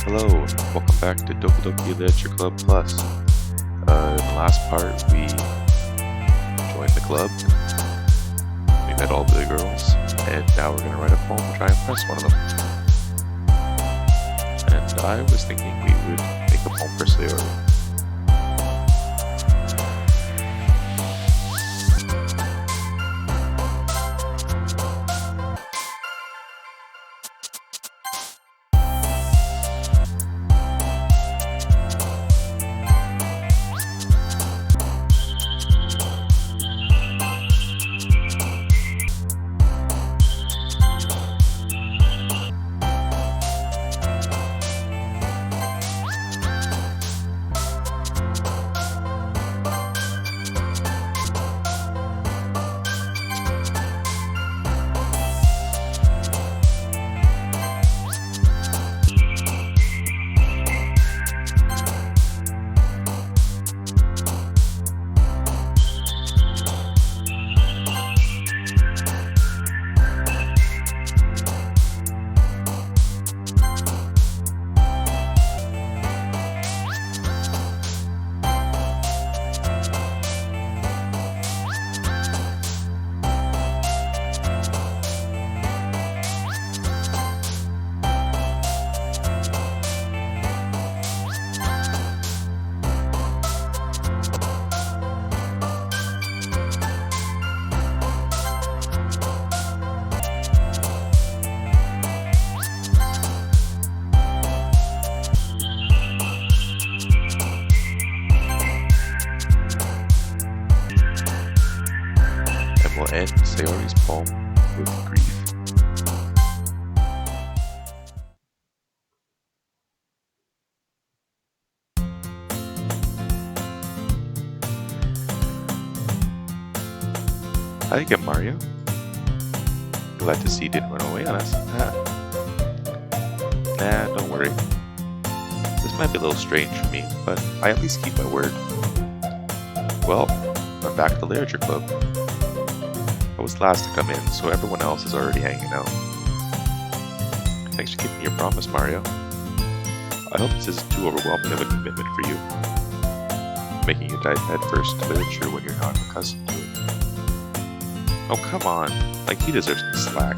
Hello, welcome back to Doki Doki Literature Club Plus. In the last part, we joined the club, we met all the girls, and now we're going to write a poem and try and impress one of them. And I was thinking we would make a poem for Sayori. We'll end Sayori's poem with grief. Hi again, Mario. Glad to see you didn't run away on us. Nah, don't worry. This might be a little strange for me, but I at least keep my word. Well, I'm back at the Literature Club. I was last to come in, so everyone else is already hanging out. Thanks for keeping your promise, Mario. I hope this isn't too overwhelming of a commitment for you, making you dive headfirst into literature when you're not accustomed to it. Oh, come on, like he deserves some slack.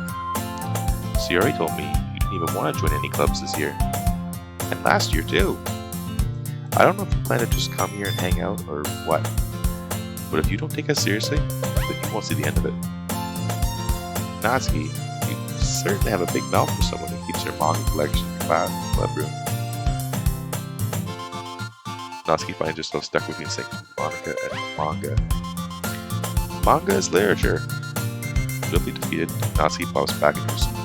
Sayori told me you didn't even want to join any clubs this year, and last year too. I don't know if you plan to just come here and hang out or what, but if you don't take us seriously, then you won't see the end of it. Natsuki, you certainly have a big mouth for someone who keeps her manga collection in the club room. Natsuki finds herself stuck between Saint Monica and manga. Manga is literature. Swiftly defeated, Natsuki pops back into her seat.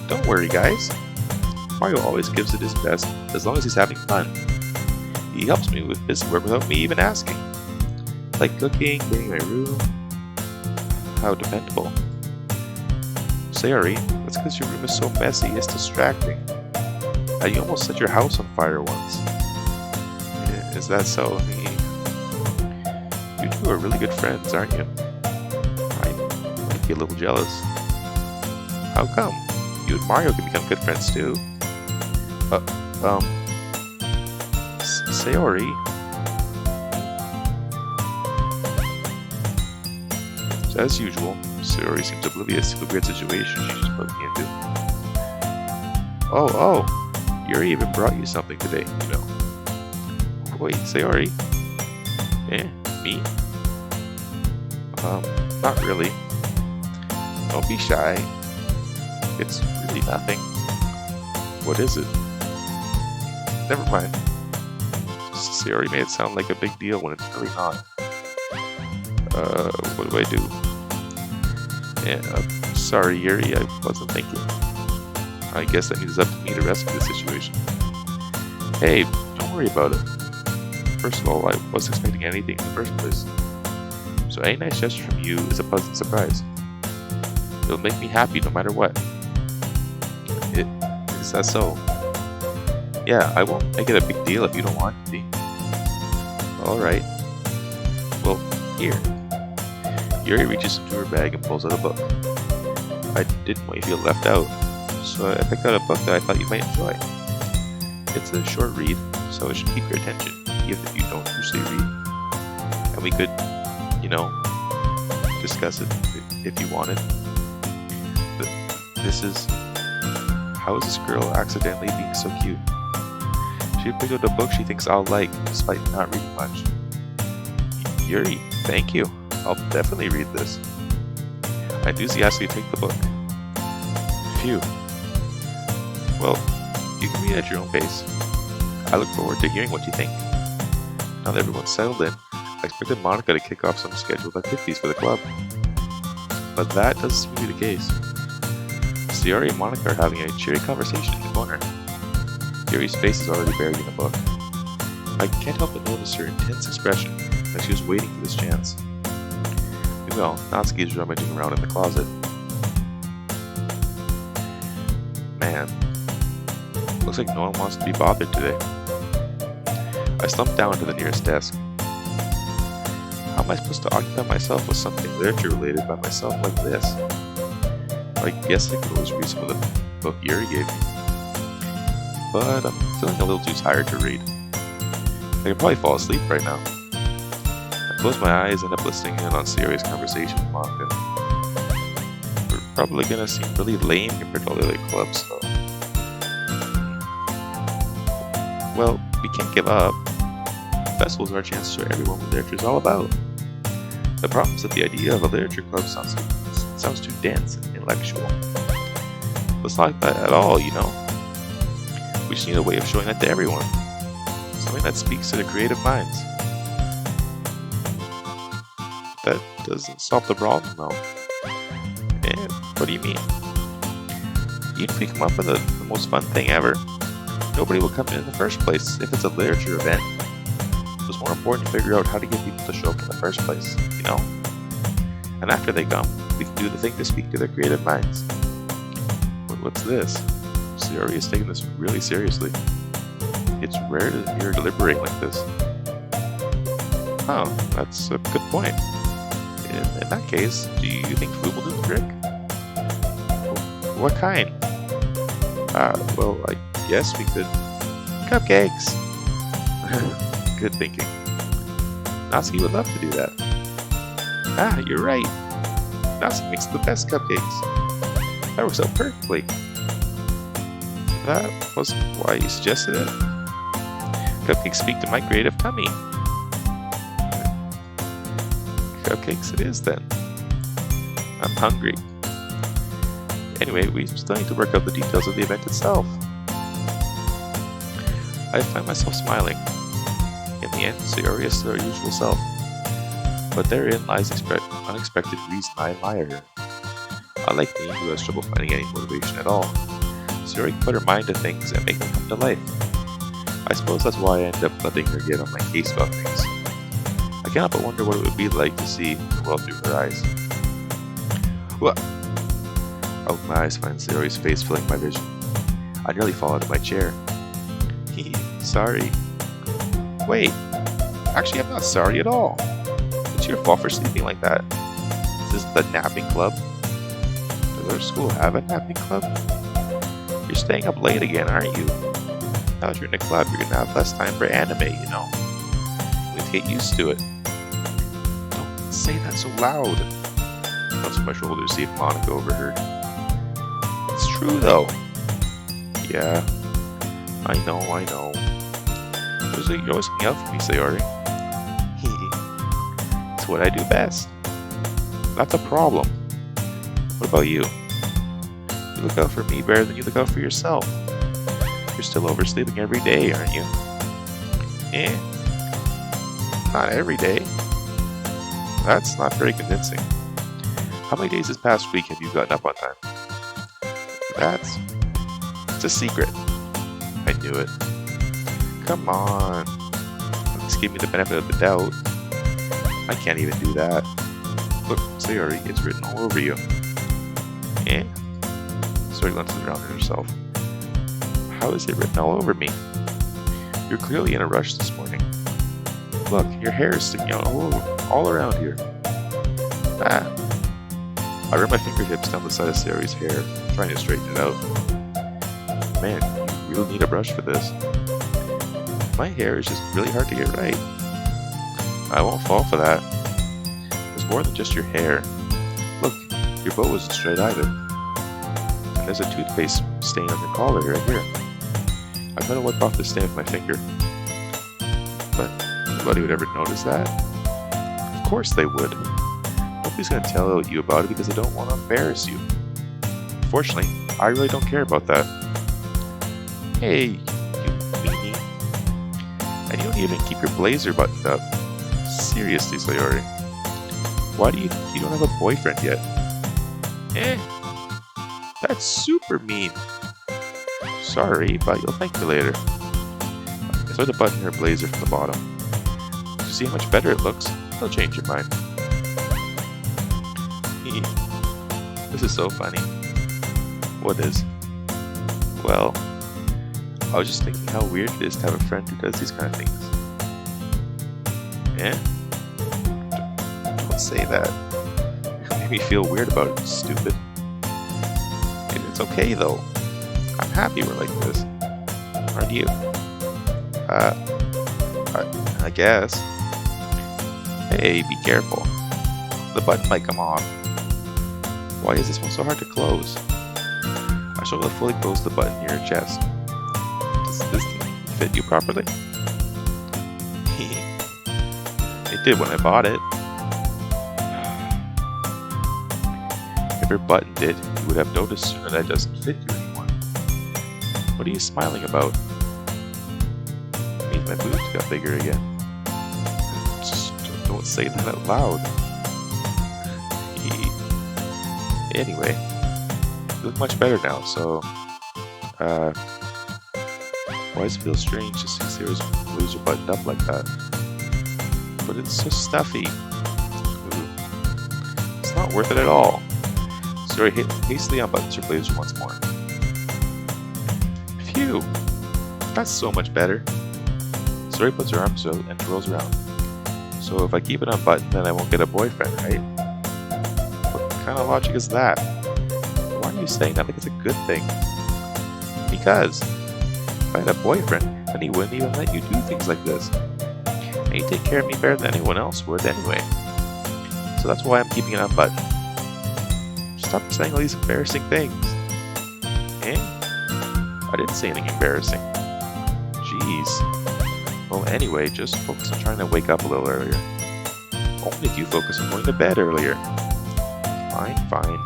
Don't worry, guys. Mario always gives it his best as long as he's having fun. He helps me with busy work without me even asking. Like cooking, cleaning my room. How dependable. Sayori, that's because your room is so messy, it's distracting. You almost set your house on fire once. Is that so? You two are really good friends, aren't you? I might be a little jealous. How come? You and Mario can become good friends too. Sayori. As usual, Sayori seems oblivious to the weird situation she just put me into. Oh, Yuri even brought you something today, you know. Wait, Sayori? Me? Not really. Don't be shy. It's really nothing. What is it? Never mind. Sayori made it sound like a big deal when it's really not. What do I do? Sorry, Yuri, I wasn't thinking. I guess that means it's up to me to rescue the situation. Hey, don't worry about it. First of all, I wasn't expecting anything in the first place. So any nice gesture from you is a pleasant surprise. It'll make me happy no matter what. Is that so? Yeah, I won't make it a big deal if you don't want it to be. Alright. Well, here. Yuri reaches into her bag and pulls out a book. I didn't want you to feel left out, so I picked out a book that I thought you might enjoy. It's a short read, so it should keep your attention, even if you don't usually read. And we could, you know, discuss it if you wanted. But this is... How is this girl accidentally being so cute? She picked out a book she thinks I'll like, despite not reading much. Yuri, thank you. I'll definitely read this. I enthusiastically take the book. Phew. Well, you can read at your own pace. I look forward to hearing what you think. Now that everyone's settled in, I expected Monica to kick off some scheduled activities for the club. But that doesn't seem to be the case. Sayori and Monica are having a cheery conversation in the corner. Yuri's face is already buried in the book. I can't help but notice her intense expression, like she was waiting for this chance. Meanwhile, Natsuki is rummaging around in the closet. Man, looks like no one wants to be bothered today. I slump down to the nearest desk. How am I supposed to occupy myself with something literature related by myself like this? I guess I could always read some of the book Yuri gave me. But I'm feeling a little too tired to read. I could probably fall asleep right now. I close my eyes and end up listening in on Sayori's conversation with Monica. We're probably gonna seem really lame compared to all the other clubs, though. Well, we can't give up. Festivals are a chance to show everyone what literature is all about. The problem is that the idea of a literature club sounds too dense and intellectual. It's not like that at all, you know? We just need a way of showing that to everyone. Something that speaks to the creative minds. That doesn't solve the problem, though. And what do you mean? Even if we come up with the most fun thing ever, nobody will come in the first place if it's a literature event. It's more important to figure out how to get people to show up in the first place, you know? And after they come, we can do the thing to speak to their creative minds. But what's this? Sayori is taking this really seriously. It's rare to hear her deliberate like this. Oh, that's a good point. In that case, do you think food will do the trick? What kind? Well, I guess we could... Cupcakes! Good thinking. Natsuki would love to do that. Ah, you're right. Natsuki makes the best cupcakes. That works out perfectly. That wasn't why you suggested it. Cupcakes speak to my creative tummy. Cupcakes it is then. I'm hungry. Anyway, we still need to work out the details of the event itself. I find myself smiling. In the end, Sayori is her usual self. But therein lies the unexpected reason I admire her. Unlike me, who has trouble finding any motivation at all, Sayori can put her mind to things and make them come to life. I suppose that's why I end up letting her get on my case about things. I cannot but wonder what it would be like to see the world through her eyes. What? I open my eyes, find Sayori's face filling my vision. I nearly fall out of my chair. Sorry. Wait, actually I'm not sorry at all. It's your fault for sleeping like that. Is this the napping club? Does our school have a napping club? You're staying up late again, aren't you? Now that you're in a club, you're gonna have less time for anime, you know. You have to get used to it. Don't say that so loud. I touched my shoulder to see if Monica overheard. It's true though. Yeah, I know. You're always looking out for me, Sayori. It's what I do best. That's a problem. What about you? You look out for me better than you look out for yourself. You're still oversleeping every day, aren't you? Not every day. That's not very convincing. How many days this past week have you gotten up on time? It's a secret. I knew it. Come on. At least give me the benefit of the doubt. I can't even do that. Look, Sayori, it's written all over you. Sayori glances around at herself. How is it written all over me? You're clearly in a rush this morning. Look, your hair is sticking out all around here. I run my fingertips down the side of Sayori's hair, trying to straighten it out. Man, you really need a brush for this. My hair is just really hard to get right. I won't fall for that. There's more than just your hair. Look, your bow isn't straight either. And there's a toothpaste stain on your collar right here. I've got to wipe off the stain with my finger. But nobody would ever notice that. Of course they would. Nobody's going to tell you about it because they don't want to embarrass you. Fortunately, I really don't care about that. Hey, you meanie. And you don't even keep your blazer buttoned up. Seriously, Sayori. Why do you think you don't have a boyfriend yet? That's super mean. Sorry, but you'll thank me later. I throw the button in her blazer from the bottom. To see how much better it looks, I'll change your mind. This is so funny. What is? Well, I was just thinking how weird it is to have a friend who does these kind of things. Don't say that. You made me feel weird about it, stupid. It's okay though. I'm happy we're like this. Aren't you? I guess. Hey, be careful. The button might come off. Why is this one so hard to close? I should have fully closed the button near your chest. Does this thing fit you properly? It did when I bought it. If your button did, you would have noticed sooner that it doesn't fit you anymore. What are you smiling about? It means my boobs got bigger again. Just don't say that out loud. Anyway, you look much better now, so why does it feel strange to see Sayori's blazer buttoned up like that? But it's so stuffy. Ooh. It's not worth it at all. Sayori hastily unbuttons her blazer once more. Phew! That's so much better. Sayori puts her arms out and twirls around. So if I keep it unbuttoned, then I won't get a boyfriend, right? What kind of logic is that? Why are you saying that like it's a good thing? Because if I had a boyfriend, then he wouldn't even let you do things like this. And you take care of me better than anyone else would anyway. So that's why I'm keeping it unbuttoned. Stop saying all these embarrassing things. I didn't say anything embarrassing. Jeez. Well, anyway, just focus on trying to wake up a little earlier. Only if you focus on going to bed earlier. Fine.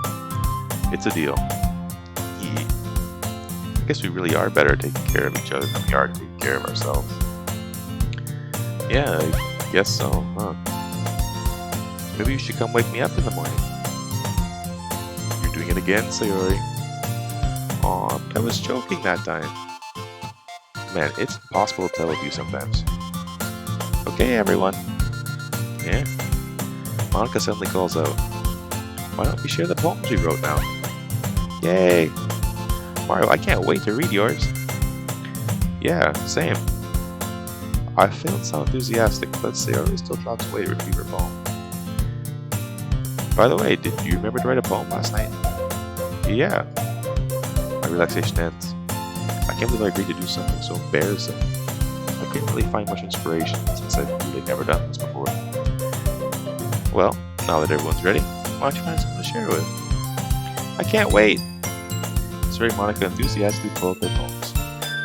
It's a deal. I guess we really are better at taking care of each other than we are taking care of ourselves. Yeah, I guess so, huh? Maybe you should come wake me up in the morning. You're doing it again, Sayori. Aw, I was joking that time. Man, it's impossible to tell with you sometimes. Okay, everyone. Yeah. Monica suddenly calls out. Why don't we share the poems we wrote now? Yay! Mario, I can't wait to read yours. Yeah, same. I failed to sound enthusiastic, but Sayori still drops away to retrieve her poem. By the way, did you remember to write a poem last night? Yeah. My relaxation ends. I can't believe I agreed to do something so embarrassing. I couldn't really find much inspiration since I've really never done this before. Well, now that everyone's ready, why don't you find someone to share with? I can't wait! Sayori and Monica enthusiastically pull up their poems.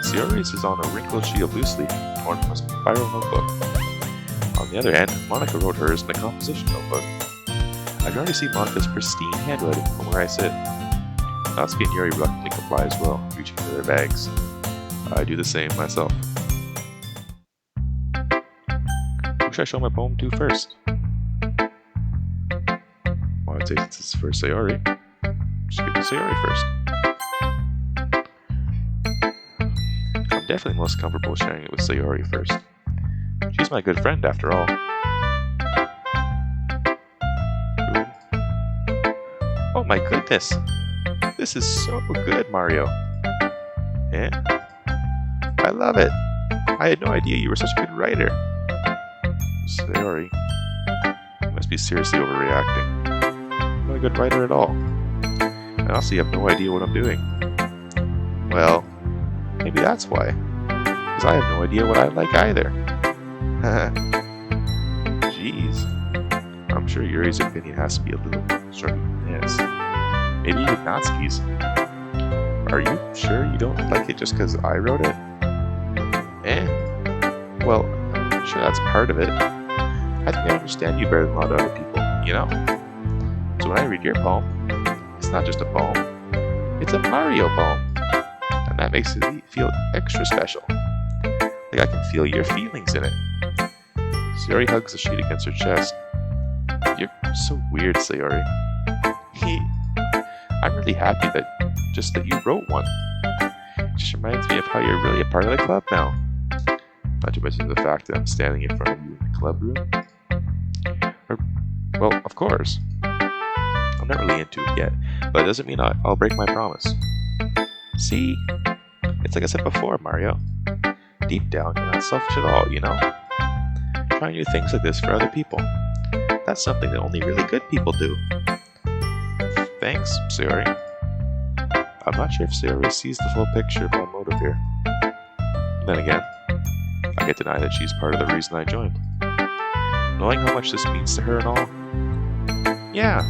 Sayori's is on a wrinkled sheet of loose leaf torn from a spiral notebook. On the other hand, Monica wrote hers in a composition notebook. I can already see Monica's pristine handwriting from where I sit. Natsuki and Yuri reluctantly comply as well, reaching for their bags. I do the same myself. Who should I show my poem to first? Well, I'd say since it's for Sayori, just give it to Sayori first. I'm definitely most comfortable sharing it with Sayori first. She's my good friend after all. Oh my goodness! This is so good, Mario! Yeah? I love it! I had no idea you were such a good writer! Sayori, you must be seriously overreacting. I'm not a good writer at all. And also you have no idea what I'm doing. Well, maybe that's why. because I have no idea what I like either. Jeez. I'm sure Yuri's opinion has to be a little more constructive than this. Maybe even Natsuki's. Are you sure you don't like it just because I wrote it? Well, I'm sure that's part of it. I think I understand you better than a lot of other people, you know? So when I read your poem, it's not just a poem, it's a Mario poem. And that makes it feel extra special. Like I can feel your feelings in it. Sayori hugs the sheet against her chest. You're so weird, Sayori. I'm really happy that you wrote one. It just reminds me of how you're really a part of the club now. Not to mention the fact that I'm standing in front of you in the club room. Well, of course. I'm not really into it yet, but it doesn't mean I'll break my promise. See? It's like I said before, Mario. Deep down, you're not selfish at all, you know? Trying new things like this for other people. That's something that only really good people do. Thanks, Sayori. I'm not sure if Sayori sees the full picture of my motive here. Then again, I can't deny that she's part of the reason I joined. Knowing how much this means to her and all. Yeah,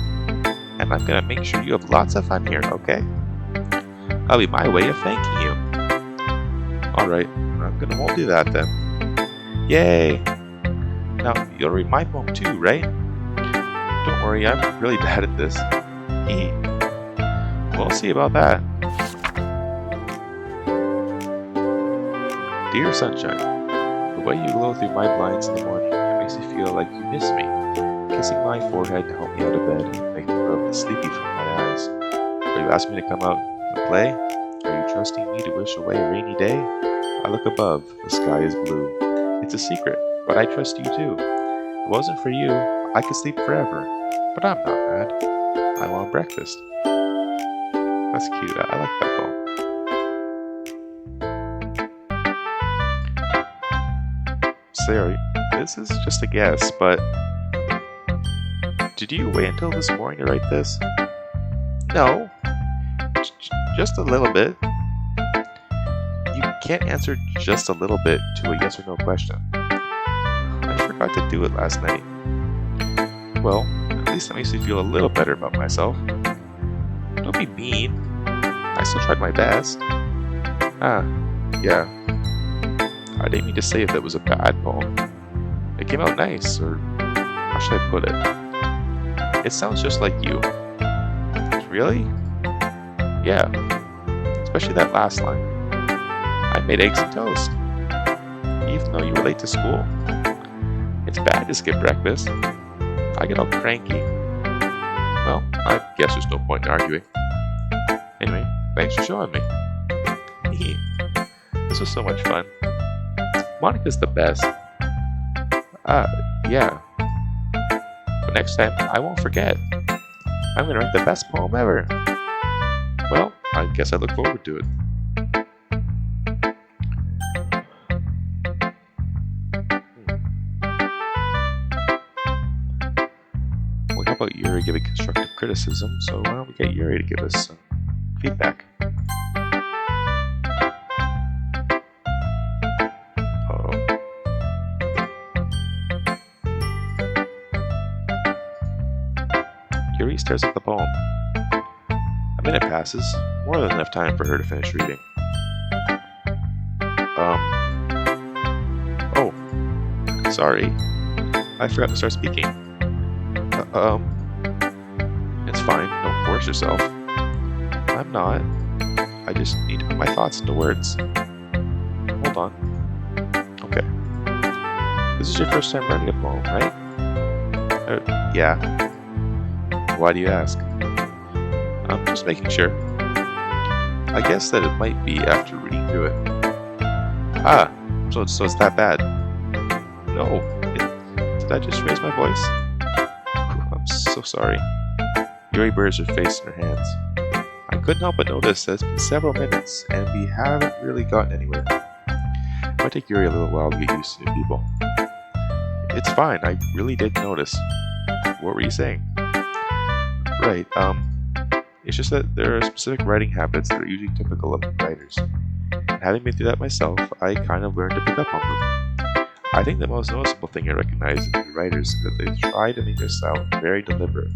and I'm gonna make sure you have lots of fun here, okay? That'll be my way of thanking you. Alright, I'm gonna hold you that then. Yay! Now, you'll read my poem too, right? Don't worry, I'm really bad at this. We'll see about that. Dear Sunshine, the way you glow through my blinds in the morning makes me feel like you miss me. Kissing my forehead to help me out of bed and make me rub the sleepy from my eyes. Are you asking me to come out and play? Are you trusting me to wish away a rainy day? I look above, the sky is blue. It's a secret, but I trust you too. If it wasn't for you, I could sleep forever. But I'm not mad. I want breakfast. That's cute. I like that poem. Sayori, this is just a guess, but did you wait until this morning to write this? No. Just a little bit. You can't answer just a little bit to a yes or no question. I forgot to do it last night. Well, at least that makes me feel a little better about myself. Don't be mean. I still tried my best. Yeah. I didn't mean to say if that was a bad poem. It came out nice, or how should I put it? It sounds just like you. Really? Yeah. Especially that last line. I made eggs and toast. Even though you were late to school. It's bad to skip breakfast. I get all cranky. Well, I guess there's no point in arguing. Anyway, thanks for showing me. This was so much fun. Monica's the best. Yeah. But next time, I won't forget. I'm gonna write the best poem ever. Well, I guess I look forward to it. Well, how about Yuri giving constructive criticism? So why don't we get Yuri to give us some feedback? Yuri stares at the poem. A minute passes, more than enough time for her to finish reading. Oh, sorry. I forgot to start speaking. It's fine, don't force yourself. I'm not. I just need to put my thoughts into words. Hold on. Okay. This is your first time writing a poem, right? Yeah. Why do you ask? I'm just making sure. I guess that it might be after reading through it. So it's that bad. No. Did I just raise my voice? I'm so sorry. Yuri buries her face in her hands. I couldn't help but notice that it's been several minutes, and we haven't really gotten anywhere. It might take Yuri a little while to get used to new people. It's fine, I really did notice. What were you saying? Right, it's just that there are specific writing habits that are usually typical of writers. And having been through that myself, I kind of learned to pick up on them. I think the most noticeable thing I recognize in the writers is that they try to make their style very deliberate.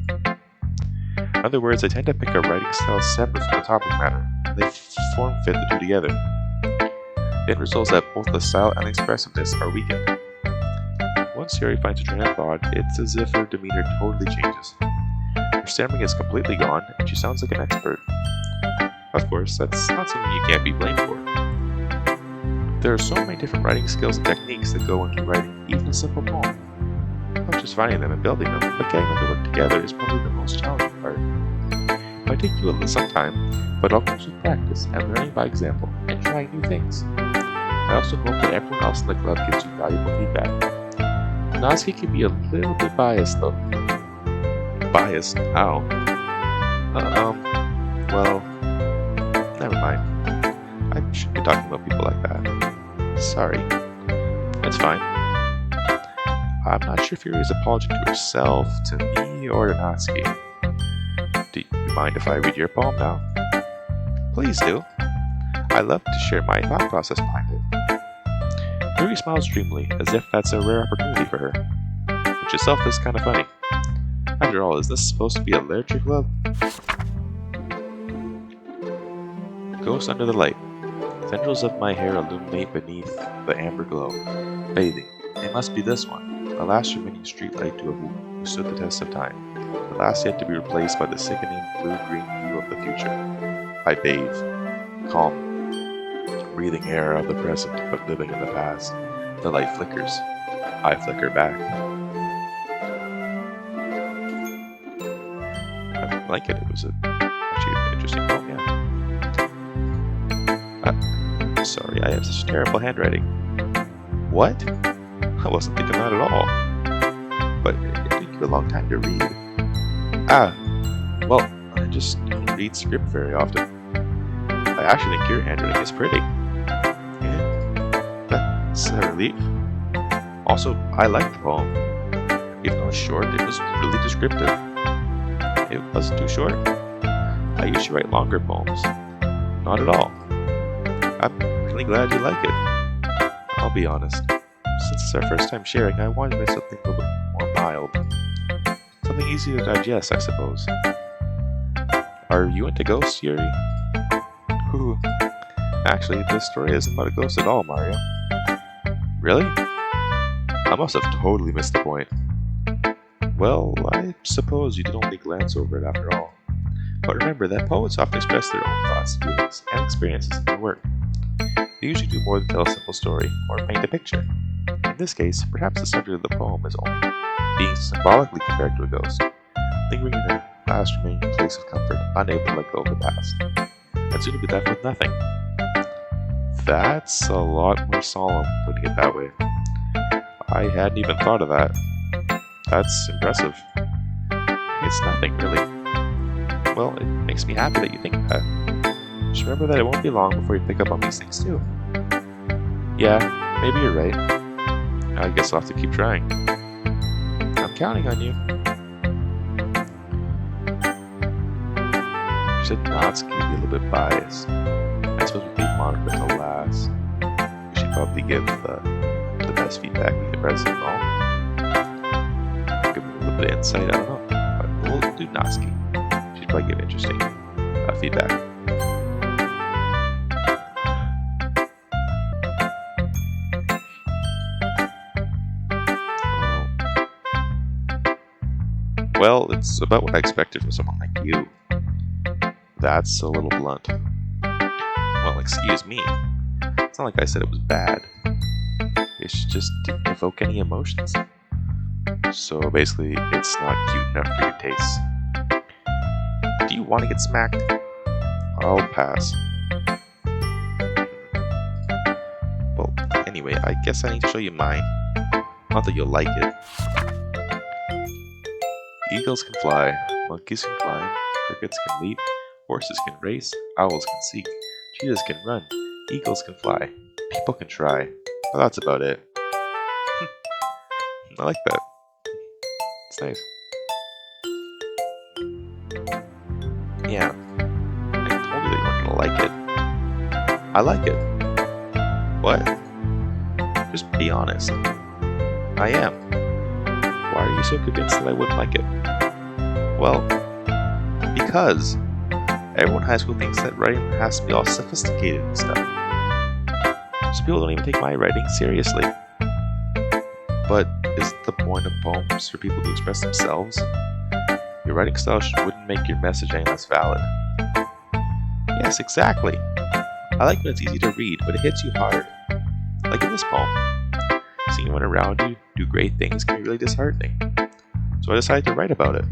In other words, they tend to pick a writing style separate from the topic matter, and they form-fit the two together. The end result is that both the style and expressiveness are weakened. Once Sayori finds a train of thought, it's as if her demeanor totally changes. Her stammering is completely gone, and she sounds like an expert. Of course, that's not something you can't be blamed for. There are so many different writing skills and techniques that go into writing even a simple poem. Not just finding them and building them, but getting them to work together is probably the most challenging part. It might take you a little some time, but it all comes with practice and learning by example and trying new things. I also hope that everyone else in the club gives you valuable feedback. Natsuki can be a little bit biased though. Biased? How? Well, never mind. I shouldn't be talking about people like that. Sorry. That's fine. I'm not sure if Yuri is apologizing to herself, to me, or to Natsuki. Do you mind if I read your poem now? Please do. I love to share my thought process behind it. Yuri smiles dreamily, as if that's a rare opportunity for her, which itself is kind of funny. After all, is this supposed to be a literature club? Ghost under the light. Tendrils of my hair illuminate beneath the amber glow. Bathing. It must be this one, the last remaining streetlight to a who stood the test of time, the last yet to be replaced by the sickening blue-green hue of the future. I bathe. Calm. Breathing air of the present, but living in the past. The light flickers. I flicker back. I like it. It was actually an interesting poem, yeah. Sorry, I have such terrible handwriting. What? I wasn't thinking that at all. But it took you a long time to read. Well, I just don't read script very often. I actually think your handwriting is pretty. Yeah, that's a relief. Also, I liked the poem. Even though it's short, it was really descriptive. It wasn't too short. I usually write longer poems. Not at all. I'm really glad you like it. I'll be honest. Since it's our first time sharing, I wanted to make something a little bit more mild. Something easy to digest, I suppose. Are you into ghosts, Yuri? Ooh. Actually, this story isn't about a ghost at all, Mario. Really? I must have totally missed the point. Well, I suppose you did only glance over it after all. But remember that poets often express their own thoughts, feelings, and experiences in their work. They usually do more than tell a simple story or paint a picture. In this case, perhaps the subject of the poem is only being symbolically compared to a ghost, lingering in a last remaining place of comfort, unable to let go of the past, and soon to be left with nothing. That's a lot more solemn, putting it that way. I hadn't even thought of that. That's impressive. It's nothing, really. Well, it makes me happy that you think that. Just remember that it won't be long before you pick up on these things too. Yeah, maybe you're right. I guess I'll have to keep trying. I'm counting on you. You said Natsuki can be a little bit biased. I suppose we keep Monica to last. We should probably give the best feedback we can present and all. Give me a little bit of insight, I don't know. But we'll do Natsuki. She'd probably give interesting feedback. Well, it's about what I expected from someone like you. That's a little blunt. Well, excuse me. It's not like I said it was bad. It just didn't evoke any emotions. So basically, it's not cute enough for your taste. Do you want to get smacked? I'll pass. Well, anyway, I guess I need to show you mine. Not that you'll like it. Eagles can fly, monkeys can climb, crickets can leap, horses can race, owls can seek, cheetahs can run, eagles can fly, people can try, but that's about it. I like that. It's nice. Yeah, I told you that you weren't gonna like it. I like it. What? Just be honest. I am. Why are you so convinced that I wouldn't like it? Well, because everyone in high school thinks that writing has to be all sophisticated and stuff. So people don't even take my writing seriously. But isn't the point of poems for people to express themselves? Your writing style wouldn't make your message any less valid. Yes, exactly. I like when it's easy to read, but it hits you hard. Like in this poem. Seeing everyone around you do great things can be really disheartening. So I decided to write about it.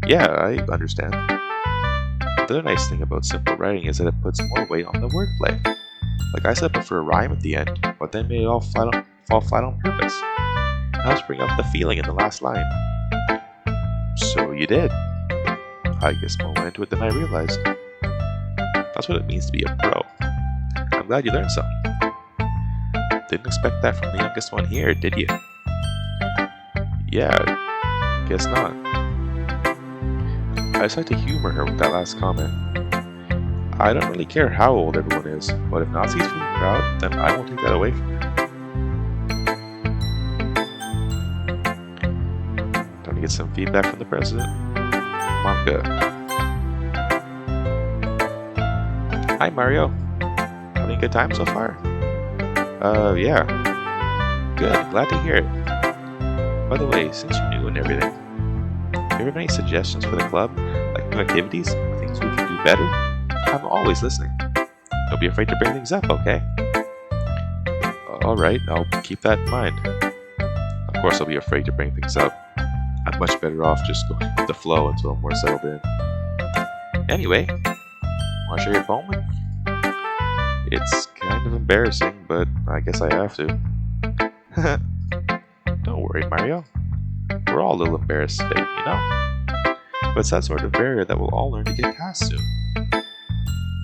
Yeah, I understand. The other nice thing about simple writing is that it puts more weight on the wordplay. Like I said, prefer a rhyme at the end, but then made it all fall flat on purpose. It helps bring out the feeling in the last line. So you did. I guess more went into it than I realized. That's what it means to be a pro. I'm glad you learned something. Didn't expect that from the youngest one here, did you? Yeah, guess not. I decided to humor her with that last comment. I don't really care how old everyone is, but if Nazi's feeling proud, then I won't take that away from her. Time to get some feedback from the president. Monica. Hi Mario. Having a good time so far? Yeah. Good, glad to hear it. By the way, since you're new and everything, do you have any suggestions for the club? Like new activities? Or things we can do better? I'm always listening. Don't be afraid to bring things up, okay? Alright, I'll keep that in mind. Of course I'll be afraid to bring things up. I'm much better off just going with the flow until I'm more settled in. Anyway, wanna share your poem with me? It's kind of embarrassing, but I guess I have to. Don't worry, Mario. We're all a little embarrassed today, you know? But it's that sort of barrier that we'll all learn to get past soon.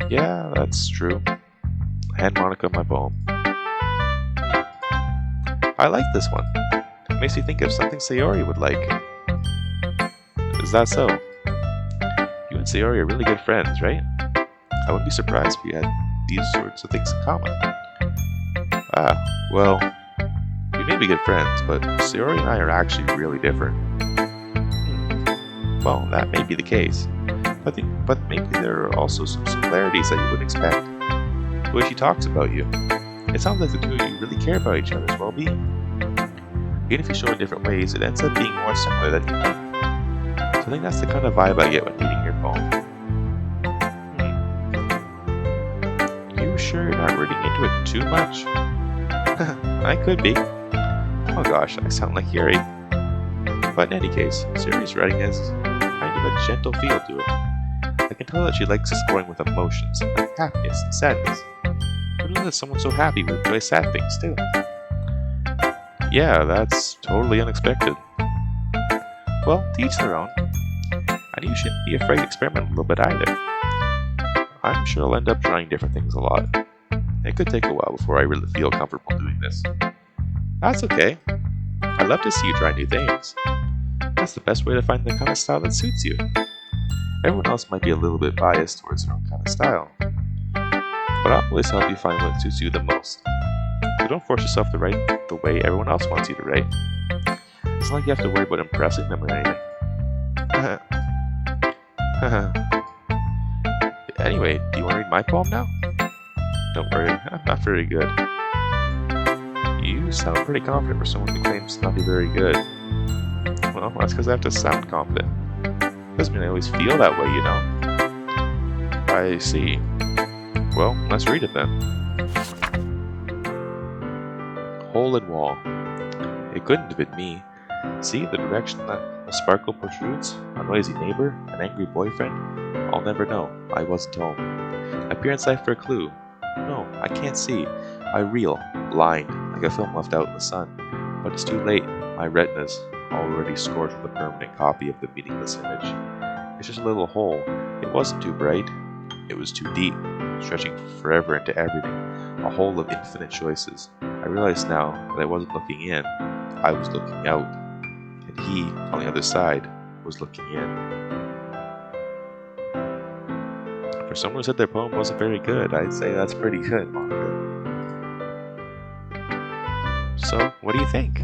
Yeah, that's true. Hand Monica my poem. I like this one. It makes me think of something Sayori would like. Is that so? You and Sayori are really good friends, right? I wouldn't be surprised if you had these sorts of things in common. Ah, well, we may be good friends, but Sayori and I are actually really different. Well, that may be the case. But maybe there are also some similarities that you wouldn't expect. The way she talks about you. It sounds like the two of you really care about each other's well-being. Even if you show in different ways, it ends up being more similar than you think. So I think that's the kind of vibe I get when reading your poem. You sure you're not reading into it too much? I could be. Oh gosh, I sound like Yuri. But in any case, Sayori's writing has kind of a gentle feel to it. I can tell that she likes exploring with emotions, like happiness and sadness. Who knew that someone so happy would enjoy sad things too? Yeah, that's totally unexpected. Well, to each their own. And you shouldn't be afraid to experiment a little bit either. I'm sure I'll end up trying different things a lot. It could take a while before I really feel comfortable doing this. That's okay. I love to see you try new things. That's the best way to find the kind of style that suits you. Everyone else might be a little bit biased towards their own kind of style. But I'll always help you find what suits you the most. So don't force yourself to write the way everyone else wants you to write. It's not like you have to worry about impressing them or anything. Anyway, do you want to read my poem now? Don't worry, I'm not very good. You sound pretty confident for someone who claims to not be very good. Well, that's because I have to sound confident. Doesn't mean I always feel that way, you know? I see. Well, let's read it then. Hole in wall. It couldn't have been me. See the direction that a sparkle protrudes? A noisy neighbor? An angry boyfriend? I'll never know. I wasn't home. I peer inside for a clue. No, I can't see. I reel, blind, like a film left out in the sun. But it's too late. My retina's already scorched with a permanent copy of the meaningless image. It's just a little hole. It wasn't too bright. It was too deep, stretching forever into everything. A hole of infinite choices. I realize now that I wasn't looking in. I was looking out. And he, on the other side, was looking in. For someone who said their poem wasn't very good, I'd say that's pretty good, Monica. So, what do you think?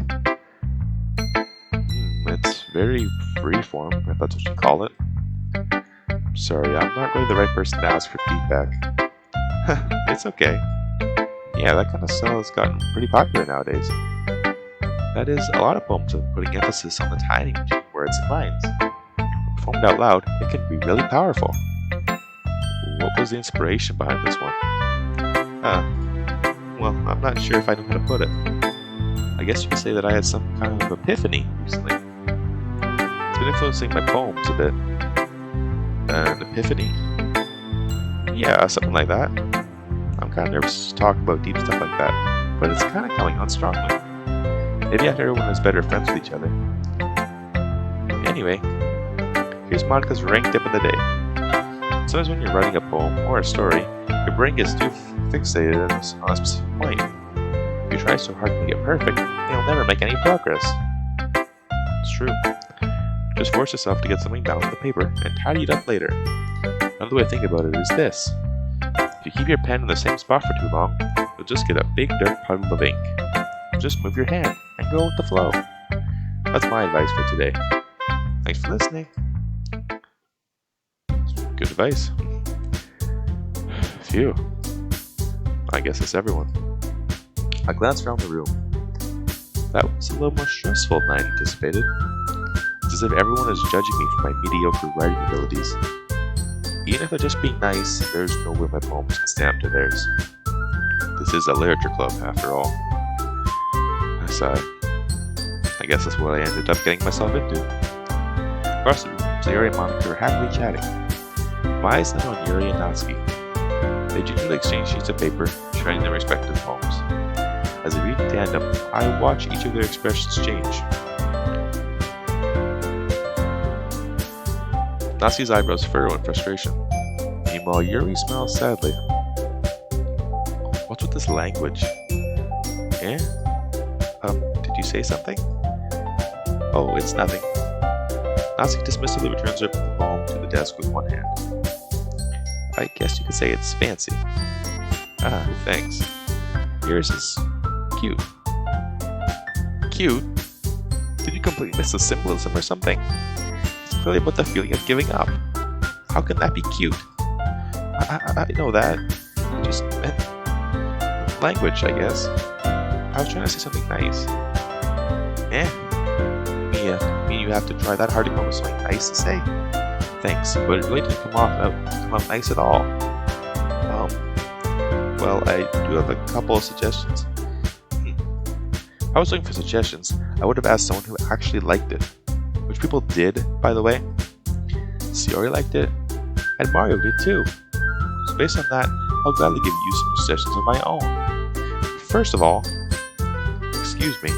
It's very freeform, if that's what you call it. Sorry, I'm not really the right person to ask for feedback. It's okay. Yeah, that kind of style has gotten pretty popular nowadays. That is, a lot of poems are putting emphasis on the timing between words and lines. Performed out loud, it can be really powerful. What was the inspiration behind this one? Well, I'm not sure if I know how to put it. I guess you could say that I had some kind of epiphany recently. It's been influencing my poems a bit. An epiphany? Yeah, something like that. I'm kind of nervous to talk about deep stuff like that, but it's kind of coming on strongly. Maybe after everyone is better friends with each other. Anyway, here's Monica's rank tip of the day. Sometimes when you're writing a poem or a story, your brain gets too fixated on a specific point. If you try so hard to make it perfect, you'll never make any progress. It's true. Just force yourself to get something down on the paper and tidy it up later. Another way to think about it is this. If you keep your pen in the same spot for too long, you'll just get a big dark puddle of ink. Just move your hand and go with the flow. That's my advice for today. Thanks for listening. Good advice. Phew. I guess that's everyone. I glanced around the room. That was a little more stressful than I anticipated. It's as if everyone is judging me for my mediocre writing abilities. Even if they're just being nice, there's no way my poems can stand up to theirs. This is a literature club, after all. I sighed. I guess that's what I ended up getting myself into. Across the room, Sayori and Monica were happily chatting. My eyes lit on Yuri and Natsuki. They gingerly exchanged sheets of paper, sharing their respective poems. As they read in tandem, I watch each of their expressions change. Natsuki's eyebrows furrow in frustration. Meanwhile, Yuri smiles sadly. What's with this language? Eh? Did you say something? Oh, it's nothing. Natsuki dismissively returns her poem to the desk with one hand. I guess you could say it's fancy. Ah, thanks. Yours is cute. Cute? Did you completely miss the symbolism or something? It's clearly about the feeling of giving up. How can that be cute? I know that. I just meant language, I guess. I was trying to say something nice. Mean you have to try that hard to come up with something nice to say? Thanks, but it really didn't come out nice at all. Well, I do have a couple of suggestions. If I was looking for suggestions, I would have asked someone who actually liked it. Which people did, by the way. Sayori liked it, and Mario did too. So based on that, I'll gladly give you some suggestions of my own. First of all, excuse me.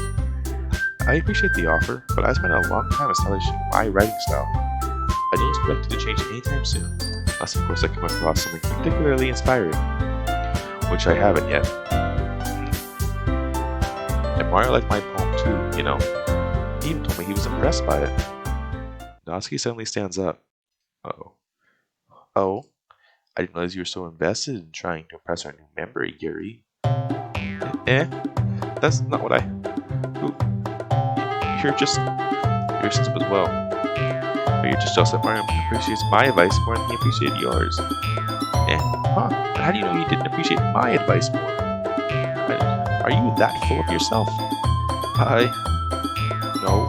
I appreciate the offer, but I spent a long time establishing my writing style. I don't expect it to change anytime soon, unless of course I come across something particularly inspiring, which I haven't yet. And Mario liked my poem too, you know. He even told me he was impressed by it. Natsuki suddenly stands up. Oh? I didn't realize you were so invested in trying to impress our new member, Yuri. That's not what You're sensitive as well. But you're just jealous that Mario appreciates my advice more than he appreciated yours. How do you know he didn't appreciate my advice more? Are you that full of yourself? No.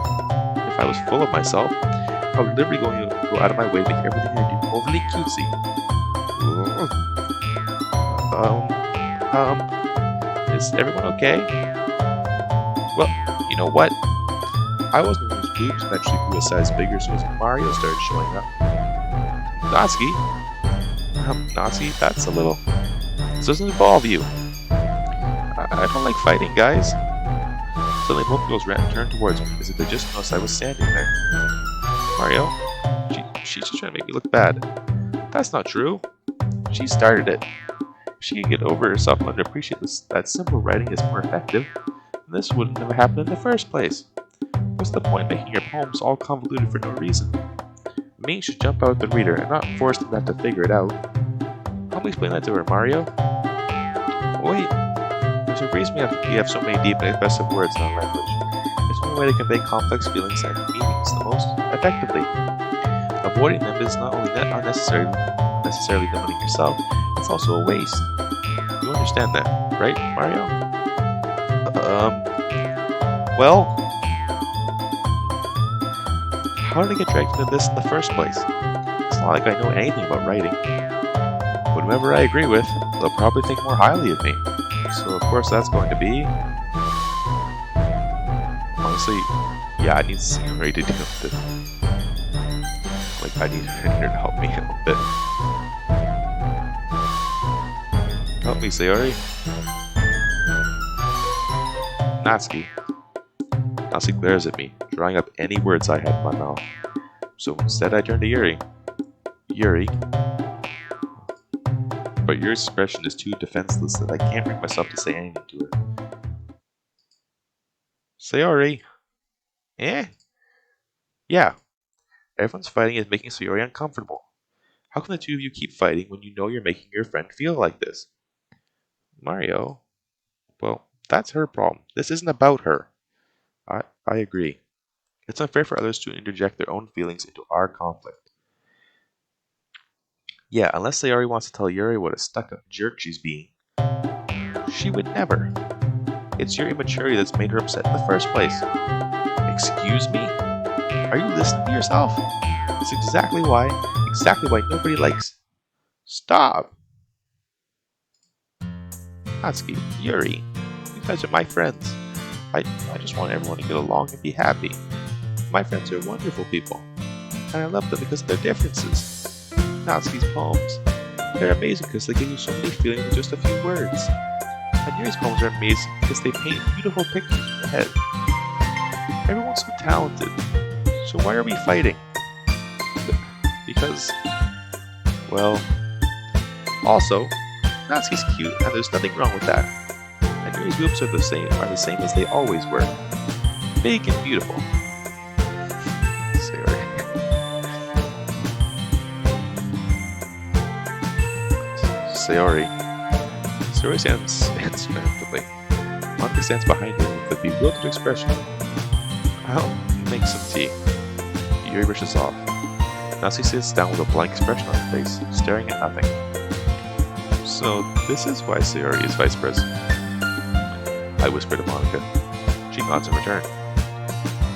If I was full of myself, I would literally go out of my way to make everything I do overly cutesy. Is everyone okay? Well, you know what? I was one of those boobs eventually grew a size bigger, so as Mario started showing up. Natsuki, that's a little... This doesn't involve you. I don't like fighting, guys. Suddenly both girls turned towards me, as if they just noticed I was standing there. Mario? She's just trying to make me look bad. That's not true. She started it. If she could get over herself and appreciate that simple writing is more effective, then this would never happen in the first place. What's the point of making your poems all convoluted for no reason? The meaning should jump out at the reader and not force them to have to figure it out. Help me explain that to her, Mario. Wait, There's a reason we have so many deep and expressive words in our language. It's one way to convey complex feelings and meanings the most effectively. Avoiding them is not only necessarily limiting yourself, it's also a waste. You understand that, right, Mario? Well, how did I get dragged into this in the first place? It's not like I know anything about writing. But whoever I agree with, they'll probably think more highly of me. So of course that's going to be... Honestly, yeah, I need Sayori to do this. Like, I need her to help me a little bit. Help me, Sayori. Natsuki. Natsuki glares at me, drawing up any words I had in my mouth. So instead I turn to Yuri. Yuri. But Yuri's expression is too defenseless that I can't bring myself to say anything to her. Sayori. Eh? Yeah. Everyone's fighting is making Sayori uncomfortable. How can the two of you keep fighting when you know you're making your friend feel like this? Mario. Well, that's her problem. This isn't about her. I agree. It's unfair for others to interject their own feelings into our conflict. Yeah, unless Sayori wants to tell Yuri what a stuck-up jerk she's being. She would never. It's your immaturity that's made her upset in the first place. Excuse me? Are you listening to yourself? That's exactly why nobody likes... Stop! Natsuki, Yuri, you guys are my friends. I just want everyone to get along and be happy. My friends are wonderful people, and I love them because of their differences. Natsuki's poems, they're amazing because they give you so many feelings with just a few words. And Yuri's poems are amazing because they paint beautiful pictures in your head. Everyone's so talented, so why are we fighting? Because, well, also, Natsuki's cute, and there's nothing wrong with that. And Yuri's boobs are the same as they always were. Big and beautiful. Sayori. Sayori stands triumphantly. Monica stands behind her with a bewildered expression. I'll make some tea. Yuri rushes off. Natsuki sits down with a blank expression on her face, staring at nothing. So, this is why Sayori is vice president. I whisper to Monica. She nods in return.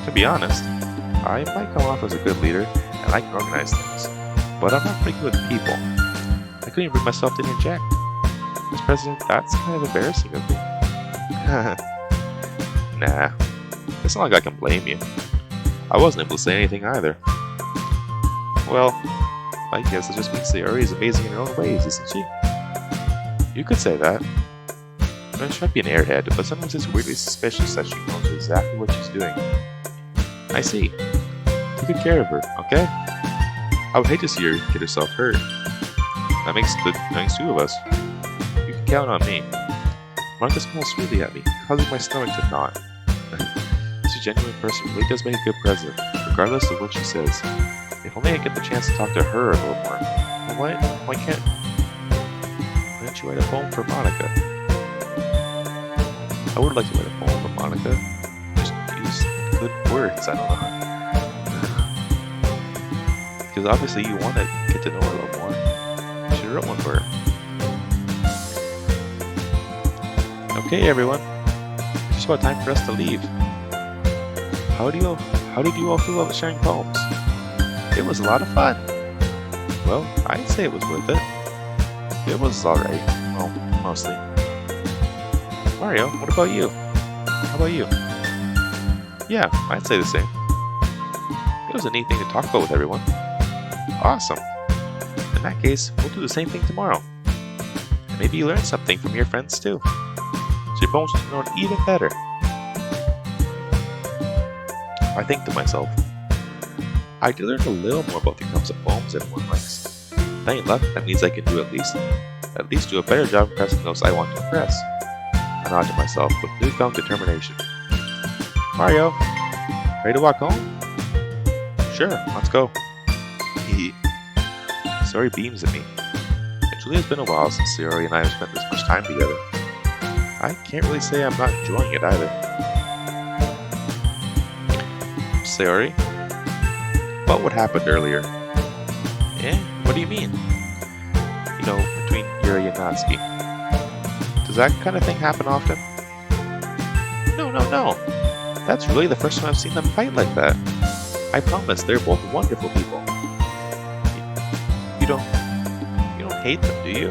To be honest, I might come off as a good leader, and I can organize things, but I'm not pretty good with people. I couldn't even bring myself to interject. As president, that's kind of embarrassing of me. Nah, it's not like I can blame you. I wasn't able to say anything either. Well, I guess it just means Sayori is amazing in her own ways, isn't she? You could say that. She might be an airhead, but sometimes it's weirdly suspicious that she knows exactly what she's doing. I see. Take good care of her, okay? I would hate to see her get herself hurt. That makes two of us. You can count on me. Monica smiles sweetly at me, causing my stomach to knot. This genuine person really does make a good president, regardless of what she says. If only I get the chance to talk to her a little more. Well, why don't you write a poem for Monica? I would like to write a poem for Monica. Just use good words, I don't know. Because obviously you want to get to know her a little more. You should have wrote one for her. Okay, everyone. It's just about time for us to leave. How did you all feel about sharing poems? It was a lot of fun. Well, I'd say it was worth it. It was alright. Well, mostly. Mario, what about you? How about you? Yeah, I'd say the same. It was a neat thing to talk about with everyone. Awesome. In that case, we'll do the same thing tomorrow. And maybe you learned something from your friends too. So your poems will turn out even better. I think to myself, I did learn a little more about the kinds of poems everyone likes. If that ain't luck, that means I can do at least do a better job impressing those I want to impress. I nod to myself with newfound determination. Mario, ready to walk home? Sure, let's go. Sayori beams at me. It truly has been a while since Sayori and I have spent this much time together. I can't really say I'm not enjoying it either. Sayori, about what happened earlier? Eh? What do you mean? You know, between Yuri and Natsuki. Does that kind of thing happen often? No. That's really the first time I've seen them fight like that. I promise, they're both wonderful people. You don't hate them, do you?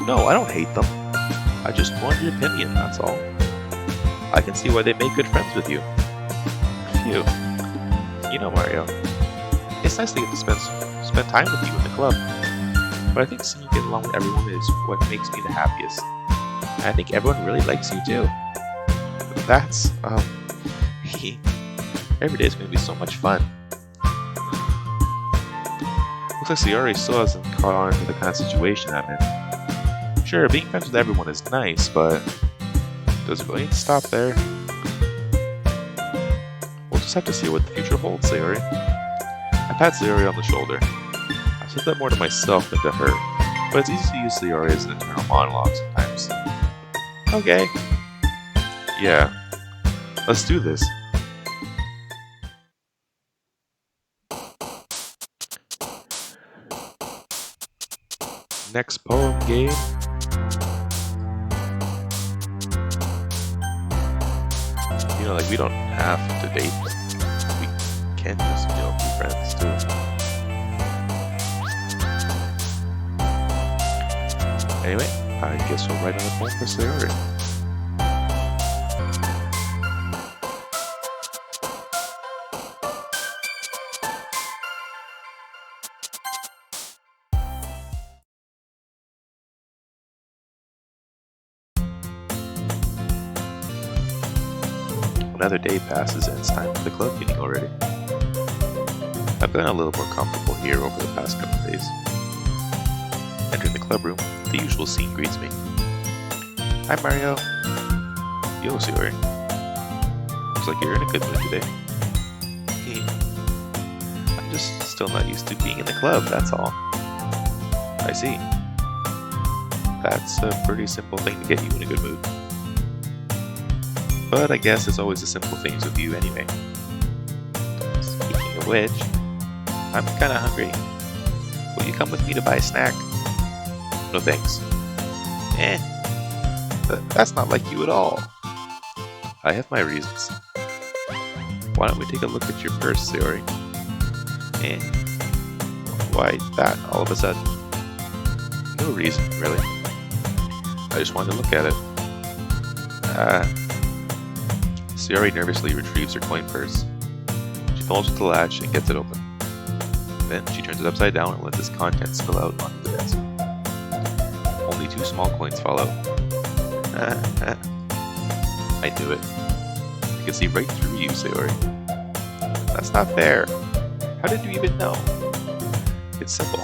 No, I don't hate them. I just wanted your opinion, that's all. I can see why they make good friends with you. Phew. You know, Mario, it's nice to get to spend time with you in the club. But I think seeing you get along with everyone is what makes me the happiest. And I think everyone really likes you too. That's, every day is going to be so much fun. Looks like Sayori still hasn't caught on to the kind of situation I'm in. Sure, being friends with everyone is nice, but does it really need to stop there? We'll just have to see what the future holds, Sayori. I pat Sayori on the shoulder. I said that more to myself than to her, but it's easy to use Sayori as an internal monologue sometimes. Okay. Yeah. Let's do this. Next poem game. You know, like, we don't have to date. We can just, you know, be friends too. Anyway, I guess we'll write on the poem for Sayori. Another day passes and it's time for the club meeting already. I've gotten a little more comfortable here over the past couple of days. Entering the club room, the usual scene greets me. Hi Mario. Yo Sayori. Looks like you're in a good mood today. I'm just still not used to being in the club, that's all. I see. That's a pretty simple thing to get you in a good mood. But I guess it's always the simple things with you anyway. Speaking of which, I'm kinda hungry. Will you come with me to buy a snack? No thanks. That's not like you at all. I have my reasons. Why don't we take a look at your purse, Sayori? Why that all of a sudden? No reason, really. I just wanted to look at it. Sayori nervously retrieves her coin purse. She fumbles with the latch and gets it open. Then she turns it upside down and lets its contents spill out onto the desk. Only 2 small coins fall out. I knew it. I can see right through you, Sayori. That's not fair. How did you even know? It's simple.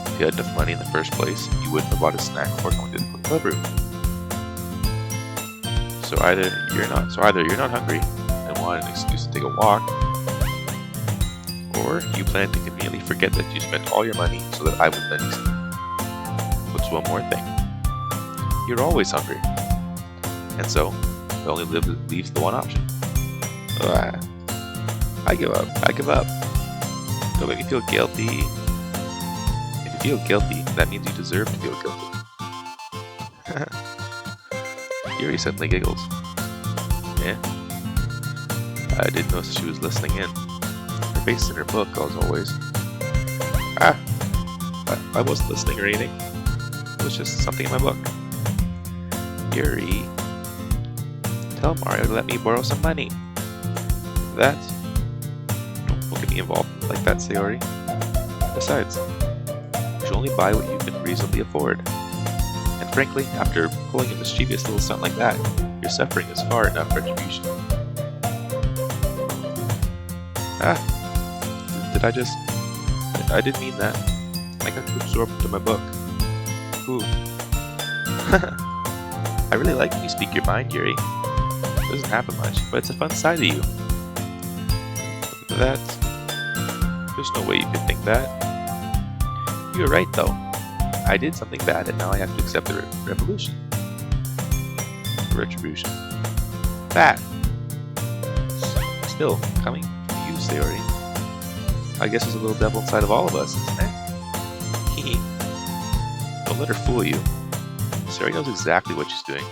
If you had enough money in the first place, you wouldn't have bought a snack before going to the club room. So either you're not hungry and want an excuse to take a walk, or you plan to conveniently forget that you spent all your money so that I would lend you some. What's one more thing? You're always hungry. And so, it only leaves the one option. I give up. Don't make me feel guilty. If you feel guilty, that means you deserve to feel guilty. Yuri suddenly giggles. Yeah? I didn't notice she was listening in. Her face is in her book, as always. I wasn't listening or anything. It was just something in my book. Yuri, tell Mario to let me borrow some money. Don't get me involved like that, Sayori. Besides, you should only buy what you can reasonably afford. And frankly, after pulling a mischievous little stunt like that, your suffering is far enough retribution. I didn't mean that. I got too absorbed into my book. Ooh. I really like when you speak your mind, Yuri. It doesn't happen much, but it's a fun side of you. There's no way you could think that. You're right, though. I did something bad, and now I have to accept the revolution. Retribution. That! Still, coming from you, Sayori. I guess there's a little devil inside of all of us, isn't there? Hehe. Don't let her fool you. Sayori knows exactly what she's doing.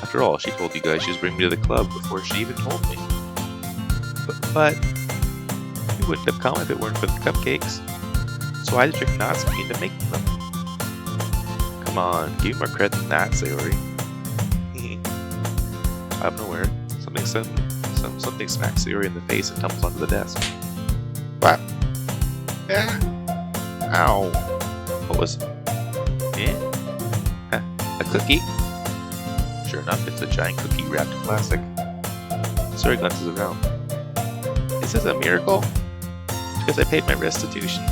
After all, she told you guys she was bringing me to the club before she even told me. But you wouldn't have come if it weren't for the cupcakes. So I had to trick Natsuki into making them. Come on, give me more credit than that, Sayori. Out of nowhere, something smacks Sayori in the face and tumbles onto the desk. What? Ow! What was it? A cookie? Sure enough, it's a giant cookie wrapped in plastic. Sayori glances around. Is this a miracle? Because I paid my restitution.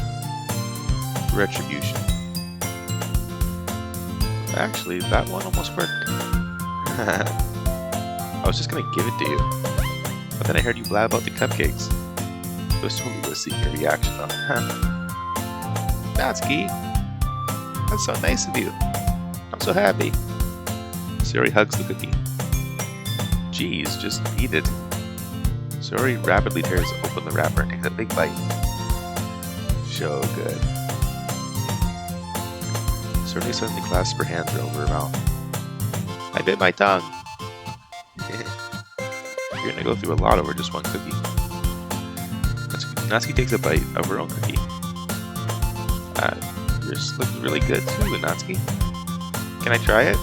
Retribution. Actually, that one almost worked. I was just gonna give it to you. But then I heard you blab about the cupcakes. It was totally worth seeing your reaction though. Natsuki! That's so nice of you. I'm so happy. Sayori hugs the cookie. Geez, just eat it. Sayori rapidly tears open the wrapper and takes a big bite. So good. Sayori suddenly clasps her hands over her mouth. I bit my tongue! You're gonna go through a lot over just one cookie. Natsuki takes a bite of her own cookie. Yours looks really good too, Natsuki. Can I try it?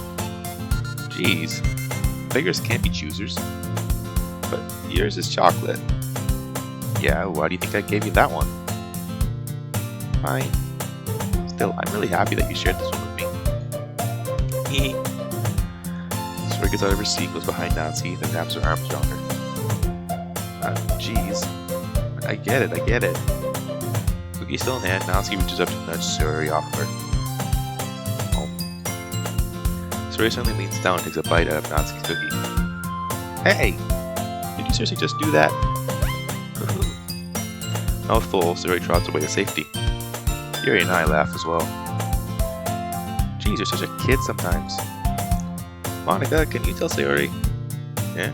Jeez. Beggars can't be choosers. But yours is chocolate. Yeah, why do you think I gave you that one? Fine. Still, I'm really happy that you shared this one with me. Sayori gets out of her seat, goes behind Natsuki, then wraps her arms around her. Jeez. I get it. Cookie still in hand, Natsuki reaches up to nudge Sayori off of her. Oh. Sayori suddenly leans down and takes a bite out of Natsuki's cookie. Hey! Did you seriously just do that? Mouthful, Sayori trots away to safety. Yuri and I laugh as well. Jeez, you're such a kid sometimes. Monica, can you tell Sayori? Yeah?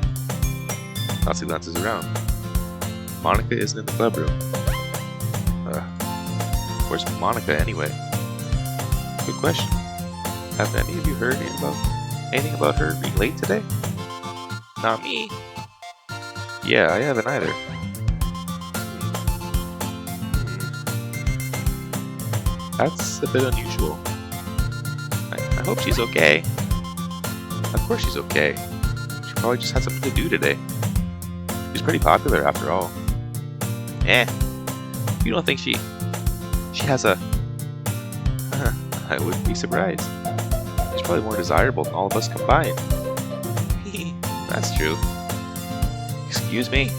Natsuki glances around. Monica isn't in the club room. Where's Monica anyway? Good question. Have any of you heard anything about her being late today? Not me. Yeah, I haven't either. That's a bit unusual. I hope she's okay. Of course she's okay. She probably just had something to do today. She's pretty popular after all. You don't think she has a... I wouldn't be surprised. She's probably more desirable than all of us combined. That's true. Excuse me.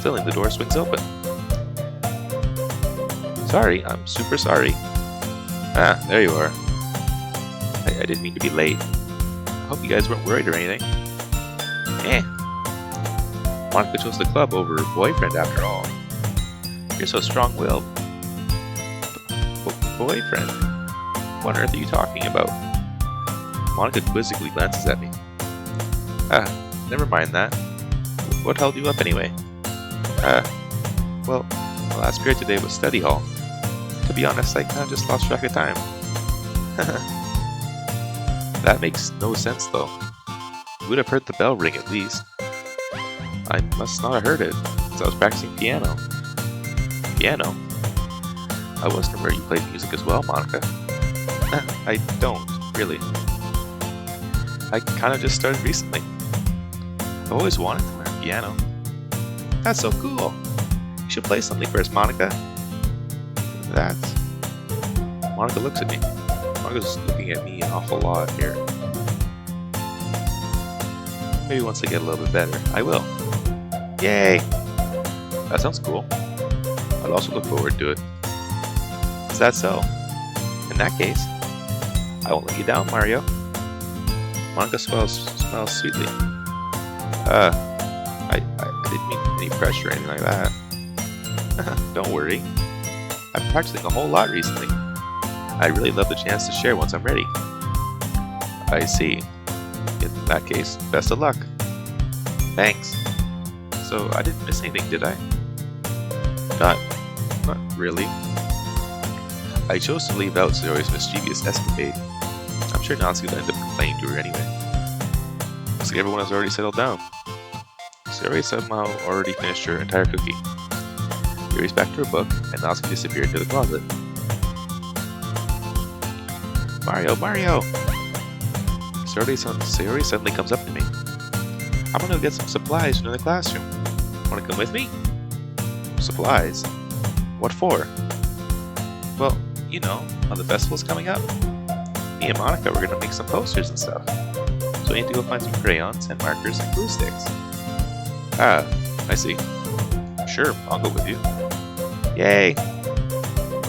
Suddenly the door swings open. Sorry, I'm super sorry. There you are. I didn't mean to be late. I hope you guys weren't worried or anything. Monica chose the club over her boyfriend after all. You're so strong-willed. Boyfriend? What on earth are you talking about? Monica quizzically glances at me. Never mind that. What held you up anyway? Well, the last period today was study hall. To be honest, I kinda just lost track of time. That makes no sense though. You would have heard the bell ring at least. I must not have heard it, since I was practicing piano. Piano? I wasn't aware you played music as well, Monica. I don't, really. I kinda just started recently. I've always wanted to learn piano. That's so cool! You should play something for us, Monica. Monica looks at me. Monica's looking at me an awful lot here. Maybe once I get a little bit better, I will. Yay! That sounds cool. I'd also look forward to it. Is that so? In that case, I won't let you down, Mario. Monica smiles sweetly. I didn't mean any pressure or anything like that. Don't worry. I've been practicing a whole lot recently. I'd really love the chance to share once I'm ready. I see. In that case, best of luck. Thanks. So I didn't miss anything, did I? Not really. I chose to leave out Sayori's mischievous escapade. I'm sure Natsuki would end up complaining to her anyway. Looks like everyone has already settled down. Sayori somehow already finished her entire cookie. Yuri's back to her book, and Natsuki disappeared into the closet. Mario! Sayori suddenly comes up to me. I'm gonna go get some supplies from the classroom. Wanna come with me? Supplies? What for? Well, you know, when the festival's coming up. Me and Monica were gonna make some posters and stuff. So we need to go find some crayons and markers and glue sticks. Ah, I see. Sure, I'll go with you. Yay!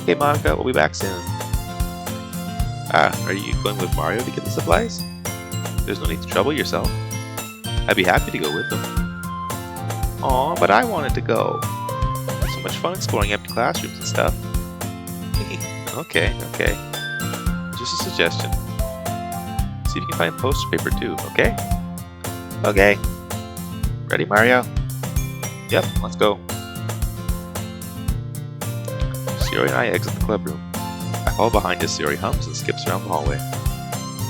Okay, Monica, we'll be back soon. Are you going with Mario to get the supplies? There's no need to trouble yourself. I'd be happy to go with them. Aw, but I wanted to go. It's so much fun exploring empty classrooms and stuff. Okay. Just a suggestion. See if you can find poster paper too, okay? Okay. Ready, Mario? Yep, let's go. Sayori and I exit the club room. I follow behind as Sayori hums and skips around the hallway.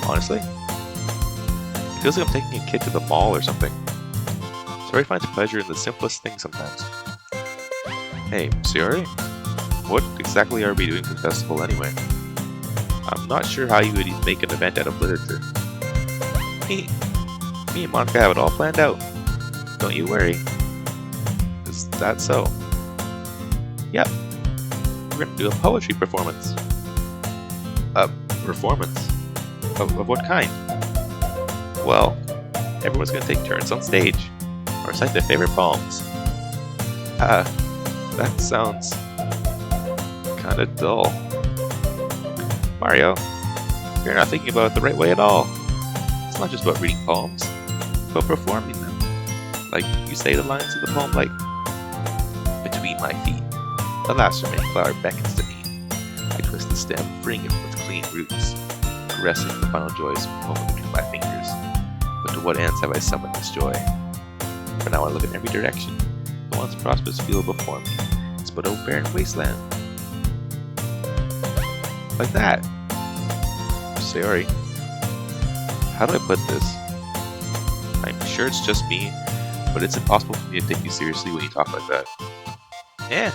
Honestly, it feels like I'm taking a kid to the mall or something. Sayori finds pleasure in the simplest things sometimes. Hey, Sayori? What exactly are we doing for the festival anyway? I'm not sure how you would make an event out of literature. Me and Monica have it all planned out. Don't you worry. Is that so? Yep. We're gonna do a poetry performance. A performance? Of what kind? Well, everyone's gonna take turns on stage, or recite their favorite poems. That sounds kinda dull. Mario, you're not thinking about it the right way at all. It's not just about reading poems, it's about performing them. Like, you say the lines of the poem like, between my feet, the last remaining flower beckons to me. I twist the stem, freeing it with clean roots, caressing the final joys moment between my fingers. But to what ends have I summoned this joy? For now I look in every direction. The once prosperous field before me is but a barren wasteland. Like that. Sayori, how do I put this? I'm sure it's just me, but it's impossible for me to take you seriously when you talk like that. Yeah,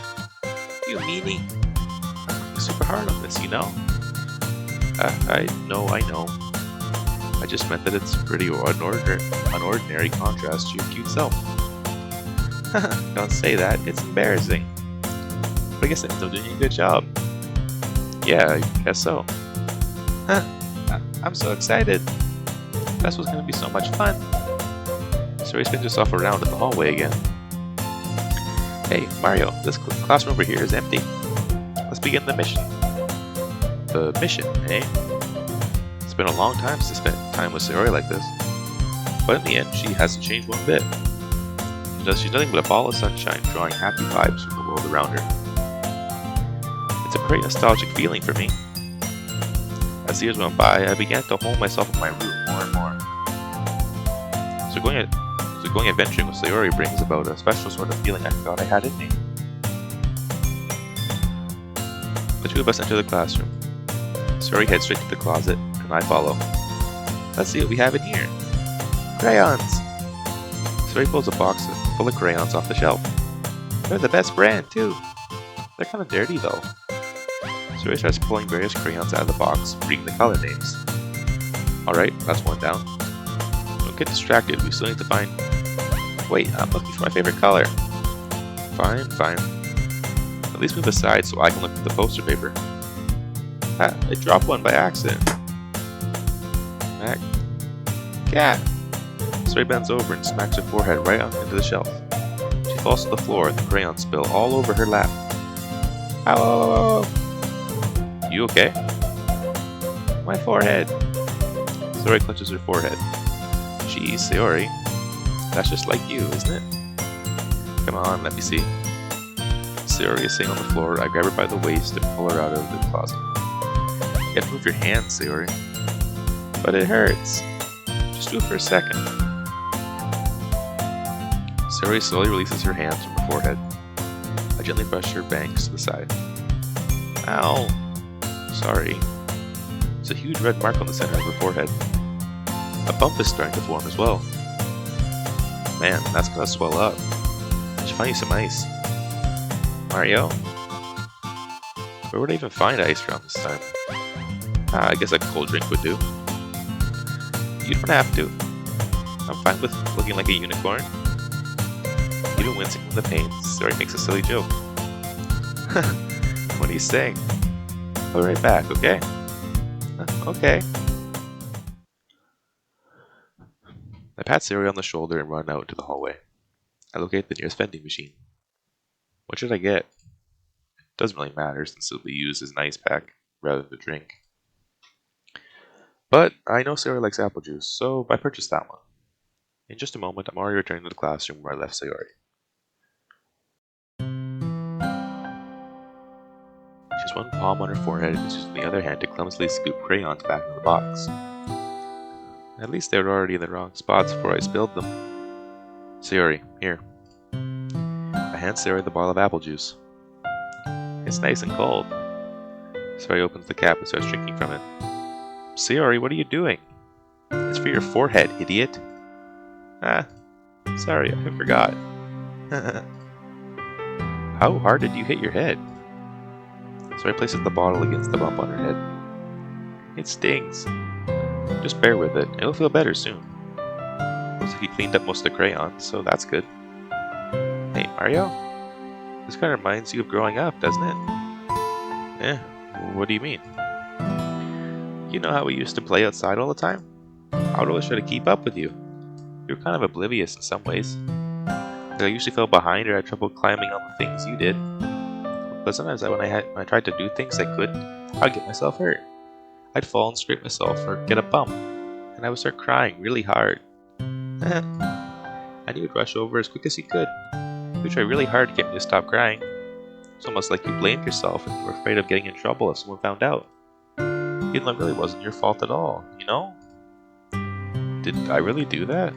you meanie. I'm working super hard on this, you know? I know. I just meant that it's pretty unordinary contrast to your cute self. Don't say that, it's embarrassing. But I guess that means I'm doing a good job. Yeah, I guess so. I'm so excited. This was gonna be so much fun. Sayori spins herself around in the hallway again. Hey, Mario, this classroom over here is empty. Let's begin the mission. The mission, eh? It's been a long time since I spent time with Sayori like this. But in the end, she hasn't changed one bit. She's nothing but a ball of sunshine, drawing happy vibes from the world around her. It's a pretty nostalgic feeling for me. As the years went by, I began to hold myself in my room more and more. So going adventuring with Sayori brings about a special sort of feeling I thought I had in me. The two of us enter the classroom. Sayori heads straight to the closet, and I follow. Let's see what we have in here. Crayons! Sayori pulls a box full of crayons off the shelf. They're the best brand, too. They're kind of dirty, though. Sayori starts pulling various crayons out of the box, reading the color names. Alright, that's one down. Don't get distracted, we still need to find... Wait, I'm looking for my favorite color. Fine. At least move aside so I can look at the poster paper. I dropped one by accident. Cat! Sayori bends over and smacks her forehead right into the shelf. She falls to the floor and the crayons spill all over her lap. Ow! You okay? My forehead! Sayori clenches her forehead. Geez, Sayori. That's just like you, isn't it? Come on, let me see. Sayori is sitting on the floor. I grab her by the waist and pull her out of the closet. You have to move your hands, Sayori. But it hurts. Just do it for a second. Sayori slowly releases her hands from her forehead. I gently brush her bangs to the side. Ow! Sorry. There's a huge red mark on the center of her forehead. A bump is starting to form as well. Man, that's gonna swell up. I should find you some ice. Mario? Where would I even find ice around this time? I guess a cold drink would do. You don't have to. I'm fine with looking like a unicorn. Even wincing from the pain, Sayori makes a silly joke. What are you saying? I'll be right back, okay? Okay. I pat Sayori on the shoulder and run out into the hallway. I locate the nearest vending machine. What should I get? It doesn't really matter since it'll be used as an ice pack rather than a drink. But I know Sayori likes apple juice, so I purchased that one. In just a moment, I'm already returning to the classroom where I left Sayori. She has one palm on her forehead and is using the other hand to clumsily scoop crayons back into the box. At least they were already in the wrong spots before I spilled them. Sayori, here. I hand Sayori the bottle of apple juice. It's nice and cold. Sayori opens the cap and starts drinking from it. Sayori, what are you doing? It's for your forehead, idiot. Sorry, I forgot. How hard did you hit your head? Sayori places the bottle against the bump on her head. It stings. Just bear with it. It'll feel better soon. Looks like he cleaned up most of the crayons, so that's good. Hey, Mario? This kind of reminds you of growing up, doesn't it? What do you mean? You know how we used to play outside all the time? I would always try to keep up with you. You were kind of oblivious in some ways. I usually fell behind or had trouble climbing on the things you did. But sometimes when I tried to do things I couldn't, I'd get myself hurt. I'd fall and scrape myself or get a bump, and I would start crying really hard. And you would rush over as quick as you could. You would try really hard to get me to stop crying. It's almost like you blamed yourself and you were afraid of getting in trouble if someone found out. Even though it really wasn't your fault at all, you know? Did I really do that?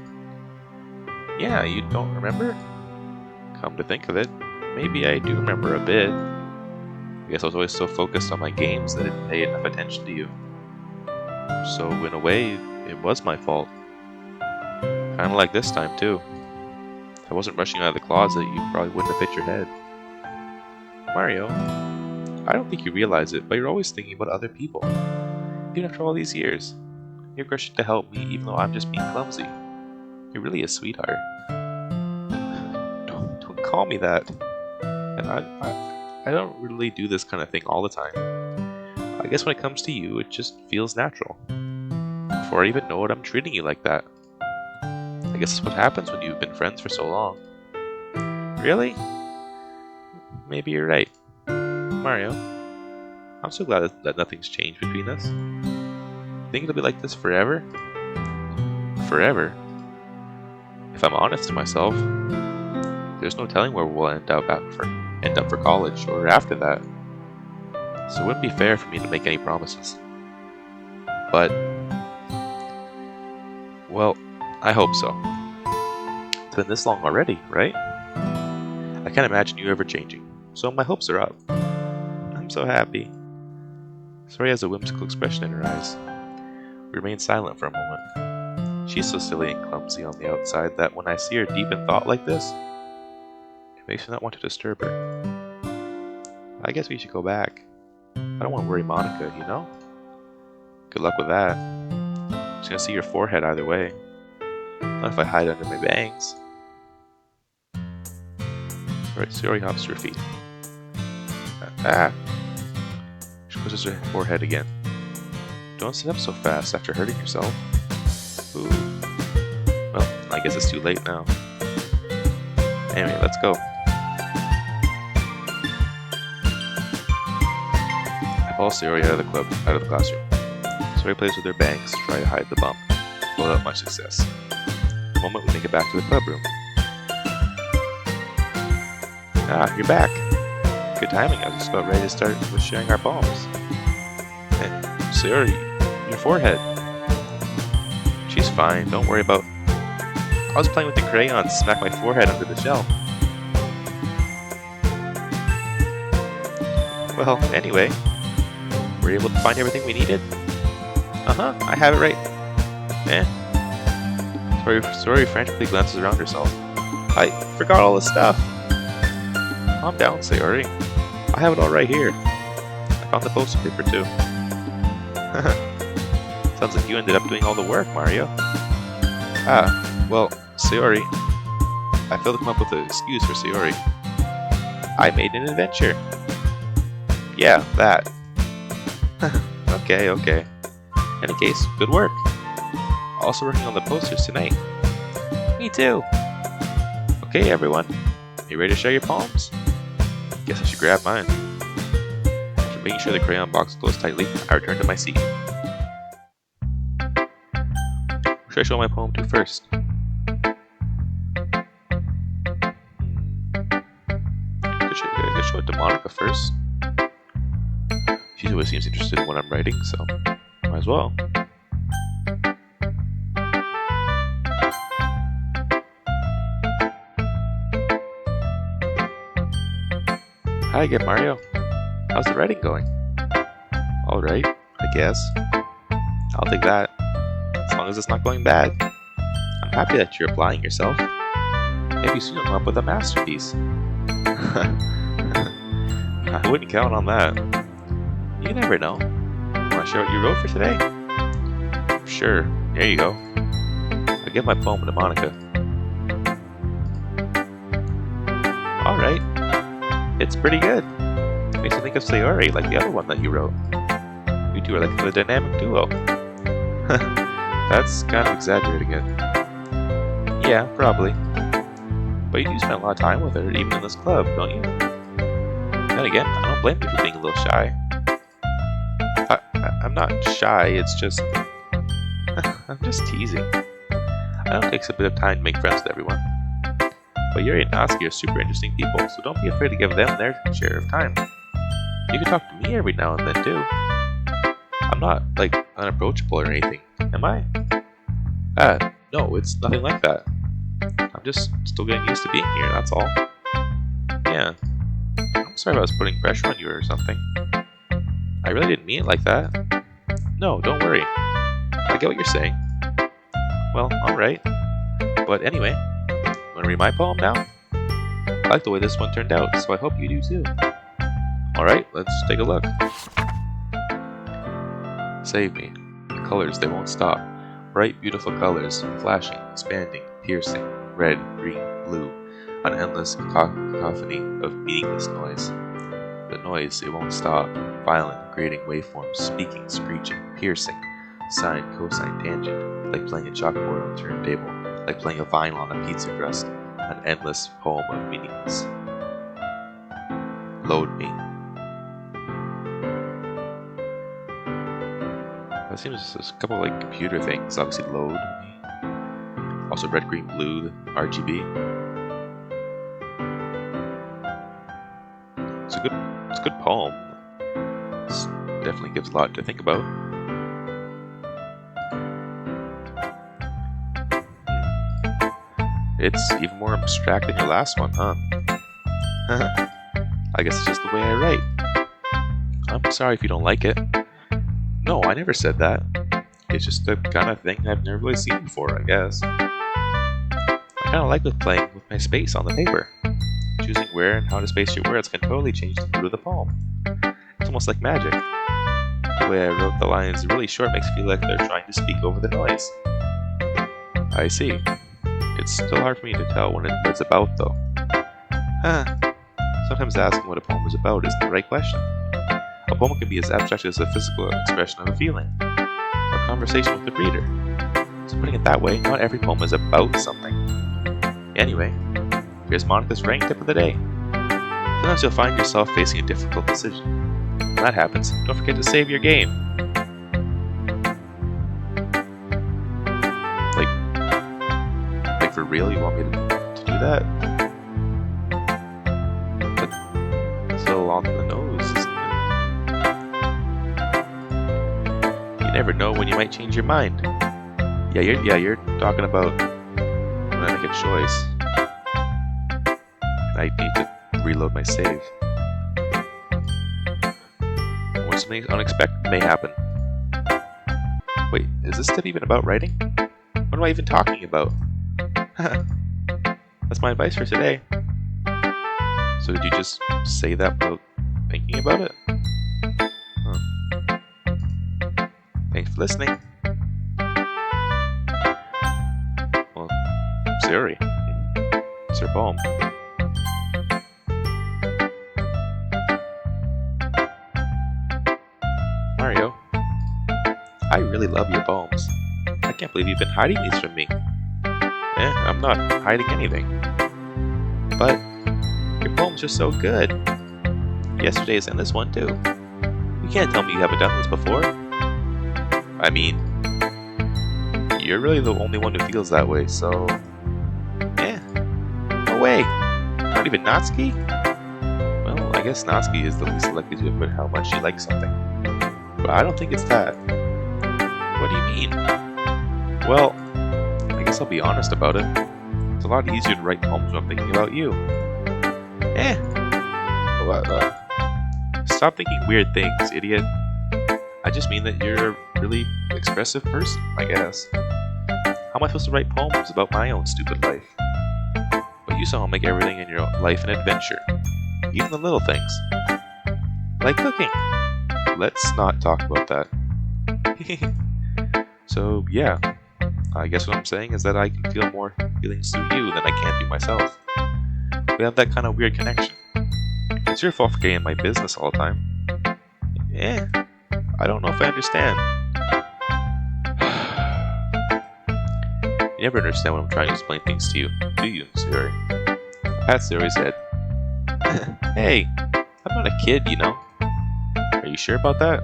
Yeah, you don't remember? Come to think of it, maybe I do remember a bit. I guess I was always so focused on my games that I didn't pay enough attention to you. So in a way, it was my fault. Kinda like this time too. If I wasn't rushing out of the closet, you probably wouldn't have hit your head. Mario, I don't think you realize it, but you're always thinking about other people. Even after all these years, you're rushing to help me even though I'm just being clumsy. You're really a sweetheart. Don't call me that. And I don't really do this kind of thing all the time. I guess when it comes to you, it just feels natural. Before I even know it, I'm treating you like that. I guess that's what happens when you've been friends for so long. Really? Maybe you're right. Mario, I'm so glad that nothing's changed between us. Think it'll be like this forever? Forever? If I'm honest to myself, there's no telling where we'll end up for college or after that. So it wouldn't be fair for me to make any promises. But, well, I hope so. It's been this long already, right? I can't imagine you ever changing, so my hopes are up. I'm so happy. Sayori has a whimsical expression in her eyes. We remain silent for a moment. She's so silly and clumsy on the outside that when I see her deep in thought like this, it makes me not want to disturb her. I guess we should go back. I don't want to worry Monica, you know? Good luck with that. She's gonna see your forehead either way. Not if I hide under my bangs. Alright, Sayori hops to her feet. She pushes her forehead again. Don't sit up so fast after hurting yourself. Ooh. Well, I guess it's too late now. Anyway, let's go. I follow Sayori out of the classroom. Sayori plays with her bangs to try to hide the bump, but without much success. The moment we make it back to the club room. You're back. Good timing, I was just about ready to start with sharing our poems. Hey, Sayori, your forehead. She's fine. Don't worry about... I was playing with the crayon, smacked my forehead under the shell. Well, anyway, were you able to find everything we needed? Uh-huh, I have it right. Sayori frantically glances around herself. I forgot all the stuff. Calm down, Sayori. I have it all right here. I found the poster paper too. Sounds like you ended up doing all the work, Mario. Ah, well, Sayori. I failed to come up with an excuse for Sayori. I made an adventure. Yeah, that. Okay. In any case, good work. Also working on the posters tonight. Me too. Okay, everyone. You ready to share your poems? Guess I should grab mine. After making sure the crayon box closed tightly, I returned to my seat. Who should I show my poem to first? I could show it to Monica first. She always seems interested in what I'm writing, so might as well. Hi again, Mario. How's the writing going? Alright, I guess. I'll take that. As long as it's not going bad. I'm happy that you're applying yourself. Maybe soon you'll come up with a masterpiece. I wouldn't count on that. You never know. Want to share what you wrote for today? Sure, here you go. I'll give my poem to Monica. Alright. It's pretty good. It makes me think of Sayori, like the other one that you wrote. You two are like a dynamic duo. That's kind of exaggerating it. Yeah, probably. But you do spend a lot of time with her, even in this club, don't you? Then again, I don't blame you for being a little shy. I'm not shy, it's just... I'm just teasing. I know it takes a bit of time to make friends with everyone. But Yuri and Natsuki are super interesting people, so don't be afraid to give them their share of time. You can talk to me every now and then too. I'm not, like, unapproachable or anything, am I? No, it's nothing like that. I'm just still getting used to being here, that's all. Yeah. I'm sorry if I was putting pressure on you or something. I really didn't mean it like that. No, don't worry. I get what you're saying. Well, alright. But anyway, wanna read my poem now? I like the way this one turned out, so I hope you do too. Alright, let's take a look. Save me. The colors, they won't stop. Bright, beautiful colors, flashing, expanding, piercing, red, green, blue, an endless cacophony of meaningless noise. The noise, it won't stop, violent, creating waveforms, speaking, screeching, piercing, sine, cosine, tangent, like playing a chalkboard on a turntable, like playing a vinyl on a pizza crust, an endless poem of meaningless. Load me. That seems there's a couple of like computer things, obviously load me. Also red, green, blue, RGB. It's a good poem. This definitely gives a lot to think about. It's even more abstract than your last one, huh? I guess it's just the way I write. I'm sorry if you don't like it. No, I never said that. It's just the kind of thing I've never really seen before, I guess. I kind of like playing with my space on the paper. Choosing where and how to space your words can totally change the mood of the poem. It's almost like magic. The way I wrote the lines really short makes me feel like they're trying to speak over the noise. I see. It's still hard for me to tell what it's about, though. Sometimes asking what a poem is about isn't the right question. A poem can be as abstract as a physical expression of a feeling, or a conversation with the reader. So putting it that way, not every poem is about something. Anyway, here's Monica's writing tip of the day. Sometimes you'll find yourself facing a difficult decision. When that happens, don't forget to save your game. Like for real, you want me to do that? But it's a little on the nose, isn't it? You never know when you might change your mind. You're talking about when I make a choice. I need to reload my save. When something unexpected may happen. Wait, is this step even about writing? What am I even talking about? That's my advice for today. So did you just say that without thinking about it? Huh. Thanks for listening. Well, Sayori. It's her poem. Mario, I really love your poems. I can't believe you've been hiding these from me. I'm not hiding anything. But your poems are so good. Yesterday's and this one too. You can't tell me you haven't done this before. I mean, you're really the only one who feels that way, so... No way! Not even Natsuki? Well, I guess Natsuki is the least likely to admit how much she likes something. But I don't think it's that. What do you mean? Well, I guess I'll be honest about it. It's a lot easier to write poems when I'm thinking about you. Stop thinking weird things, idiot. I just mean that you're a really expressive person, I guess. How am I supposed to write poems about my own stupid life? But you somehow make everything in your life an adventure. Even the little things. Like cooking. Let's not talk about that. So, yeah. I guess what I'm saying is that I can feel more feelings through you than I can through myself. We have that kind of weird connection. It's your fault for getting in my business all the time. I don't know if I understand. You never understand when I'm trying to explain things to you, do you, Sayori? Pat Sayori's head. Hey, I'm not a kid, you know. Are you sure about that?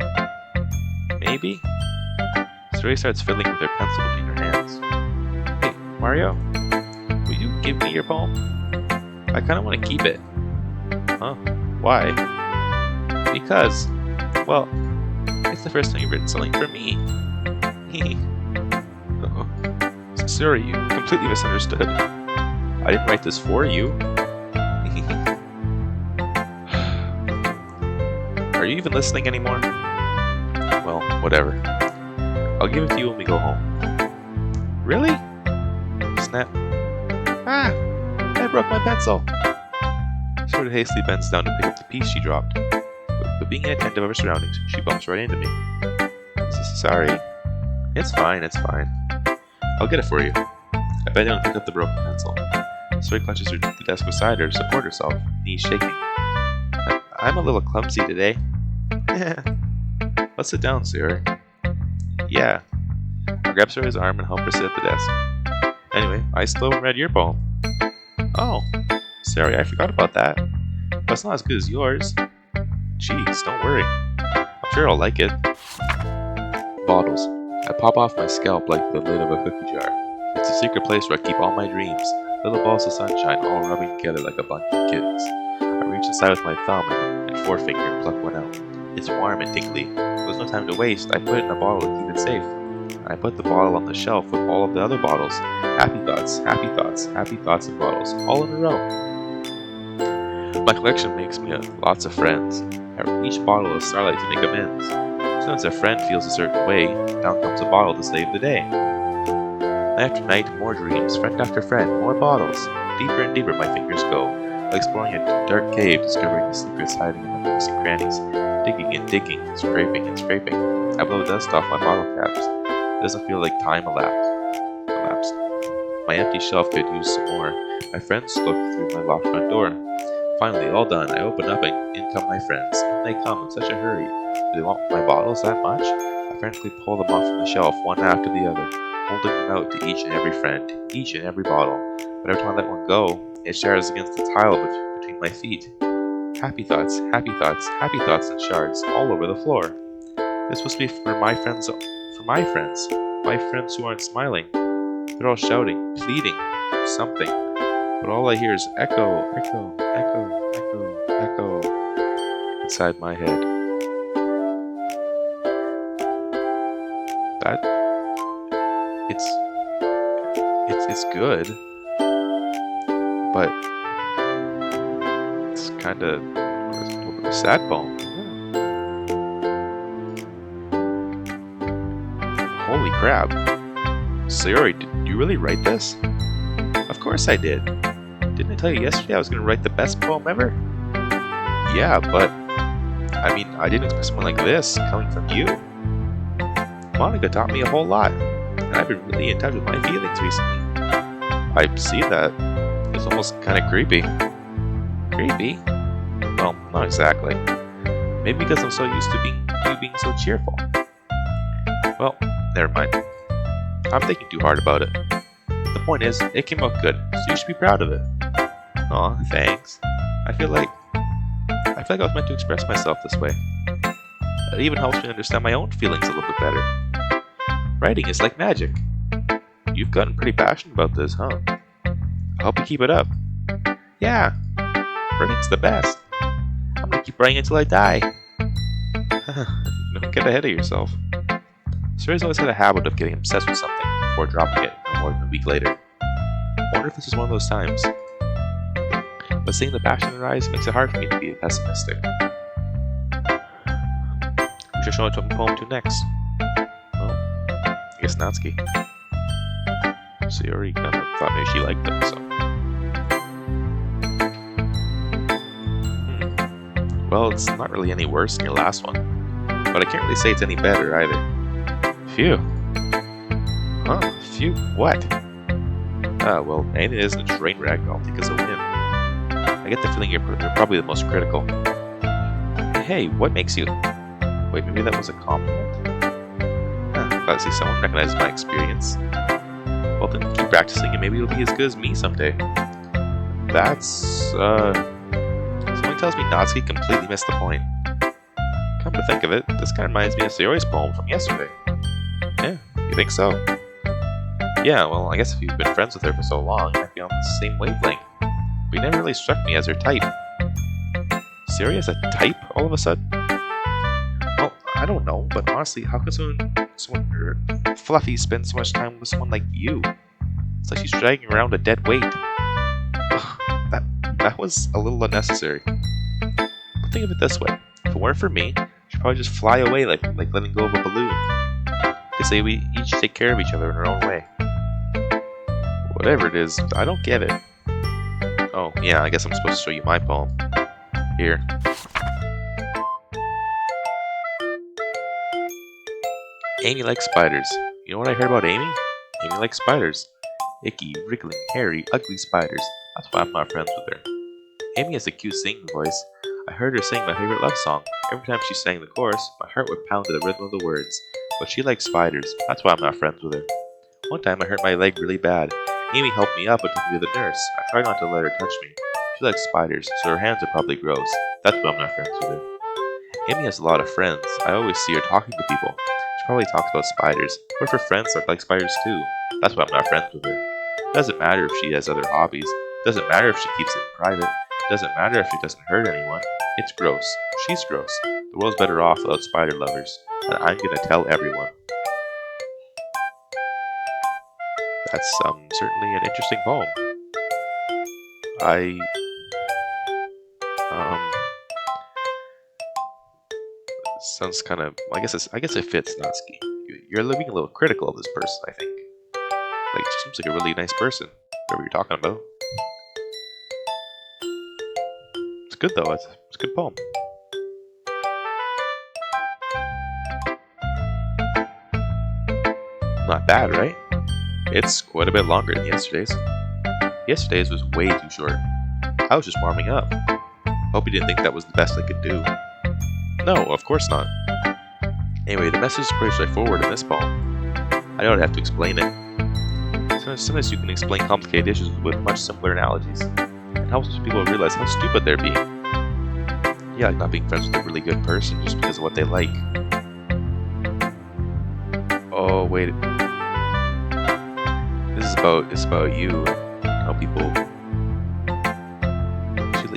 Maybe? Sayori starts fiddling with her pencil between her hands. Hey, Mario, will you give me your poem? I kind of want to keep it. Huh? Why? Because, well, it's the first time you've written something for me. Sayori, you completely misunderstood. I didn't write this for you. Are you even listening anymore? Well, whatever. I'll give it to you when we go home. Really? Snap. Ah! I broke my pencil! Sayori hastily bends down to pick up the piece she dropped. But being inattentive of her surroundings, she bumps right into me. Sorry. It's fine, it's fine. I'll get it for you. I bend down and pick up the broken pencil. Sayori clutches the desk beside her to support herself, knees shaking. I'm a little clumsy today. Let's sit down, Sayori. Yeah. I grab Sayori's arm and help her sit at the desk. Anyway, I still haven't read your poem. Oh, Sayori, I forgot about that. But it's not as good as yours. Jeez, don't worry. I'm sure I'll like it. Bottles. I pop off my scalp like the lid of a cookie jar. It's a secret place where I keep all my dreams. Little balls of sunshine all rubbing together like a bunch of kittens. I reach inside with my thumb and forefinger and pluck one out. It's warm and tingly. There's no time to waste. I put it in a bottle to keep it safe. I put the bottle on the shelf with all of the other bottles. Happy thoughts, happy thoughts, happy thoughts and bottles, all in a row. My collection makes me lots of friends. Each bottle is starlight to make amends. As soon as a friend feels a certain way, down comes a bottle to save the day. Night after night, more dreams, friend after friend, more bottles. Deeper and deeper my fingers go, like exploring a dark cave, discovering the secrets hiding in the nooks and crannies, digging and digging, scraping and scraping. I blow dust off my bottle caps. It doesn't feel like time elapsed. My empty shelf could use some more. My friends look through my locked front door. Finally, all done, I open up and in come my friends. In they come in such a hurry. Do they want my bottles that much? I frantically pull them off from the shelf, one after the other, holding them out to each and every friend, each and every bottle. But every time I let one go, it shatters against the tile between my feet. Happy thoughts, happy thoughts, happy thoughts and shards all over the floor. This must be for my friends who aren't smiling. They're all shouting, pleading, something. But all I hear is echo, echo, echo, echo, echo inside my head. It's is good, but it's kind of a little bit of a sad poem. Holy crap. Sayori, did you really write this? Of course I did. Didn't I tell you yesterday I was going to write the best poem ever? Yeah, but I mean, I didn't expect something like this coming from you. Monica taught me a whole lot, and I've been really in touch with my feelings recently. I see that. It's almost kind of creepy. Creepy? Well, not exactly. Maybe because I'm so used to you being so cheerful. Well, never mind. I'm thinking too hard about it. The point is, it came out good, so you should be proud of it. Aw, thanks. I feel like I was meant to express myself this way. It even helps me understand my own feelings a little bit better. Writing is like magic. You've gotten pretty passionate about this, huh? I hope you keep it up. Yeah, writing's the best. I'm gonna keep writing until I die. Don't get ahead of yourself. Sayori's always had a habit of getting obsessed with something before dropping it no more than a week later. I wonder if this is one of those times. But seeing the passion in her eyes makes it hard for me to be pessimistic. Who should I show a poem to next? Well, I guess Natsuki. Sayori kind of thought maybe she liked them, so. Well, it's not really any worse than your last one, but I can't really say it's any better either. Phew. Huh, phew, what? Well, Aina isn't a train wreck, I'll take as a win. I get the feeling you're probably the most critical. Hey, what makes you... Wait, maybe that was a compliment? Glad to see someone recognize my experience. Well then, keep practicing and maybe you'll be as good as me someday. That's... Someone tells me Natsuki completely missed the point. Come to think of it, this kind of reminds me of Sayori's poem from yesterday. Yeah, you think so? Yeah, well, I guess if you've been friends with her for so long, you might be on the same wavelength. But you never really struck me as her type. Sayori has a type all of a sudden? Well, I don't know, but honestly, how could someone fluffy spend so much time with someone like you? It's like she's dragging around a dead weight. Ugh, that was a little unnecessary. But think of it this way. If it weren't for me, she'd probably just fly away like letting go of a balloon. You could say we each take care of each other in our own way. Whatever it is, I don't get it. Oh, yeah, I guess I'm supposed to show you my poem. Here. Amy likes spiders. You know what I heard about Amy? Amy likes spiders. Icky, wriggling, hairy, ugly spiders. That's why I'm not friends with her. Amy has a cute singing voice. I heard her sing my favorite love song. Every time she sang the chorus, my heart would pound to the rhythm of the words. But she likes spiders. That's why I'm not friends with her. One time I hurt my leg really bad. Amy helped me up and took me to the nurse. I tried not to let her touch me. She likes spiders, so her hands are probably gross. That's why I'm not friends with her. Amy has a lot of friends. I always see her talking to people. She probably talks about spiders. What if her friends are like spiders too? That's why I'm not friends with her. It doesn't matter if she has other hobbies. It doesn't matter if she keeps it in private. It doesn't matter if she doesn't hurt anyone. It's gross. She's gross. The world's better off without spider lovers. And I'm gonna tell everyone. That's certainly an interesting poem. Sounds kind of. I guess it fits Natsuki. You're being a little critical of this person, I think. Like, she seems like a really nice person. Whatever you're talking about. It's good though. It's a good poem. Not bad, right? It's quite a bit longer than yesterday's. Yesterday's was way too short. I was just warming up. Hope you didn't think that was the best I could do. No, of course not. Anyway, the message is pretty straightforward in this poem. I don't have to explain it. Sometimes you can explain complicated issues with much simpler analogies. It helps people realize how stupid they're being. Yeah, like not being friends with a really good person just because of what they like. Oh, wait. It's about you and how people...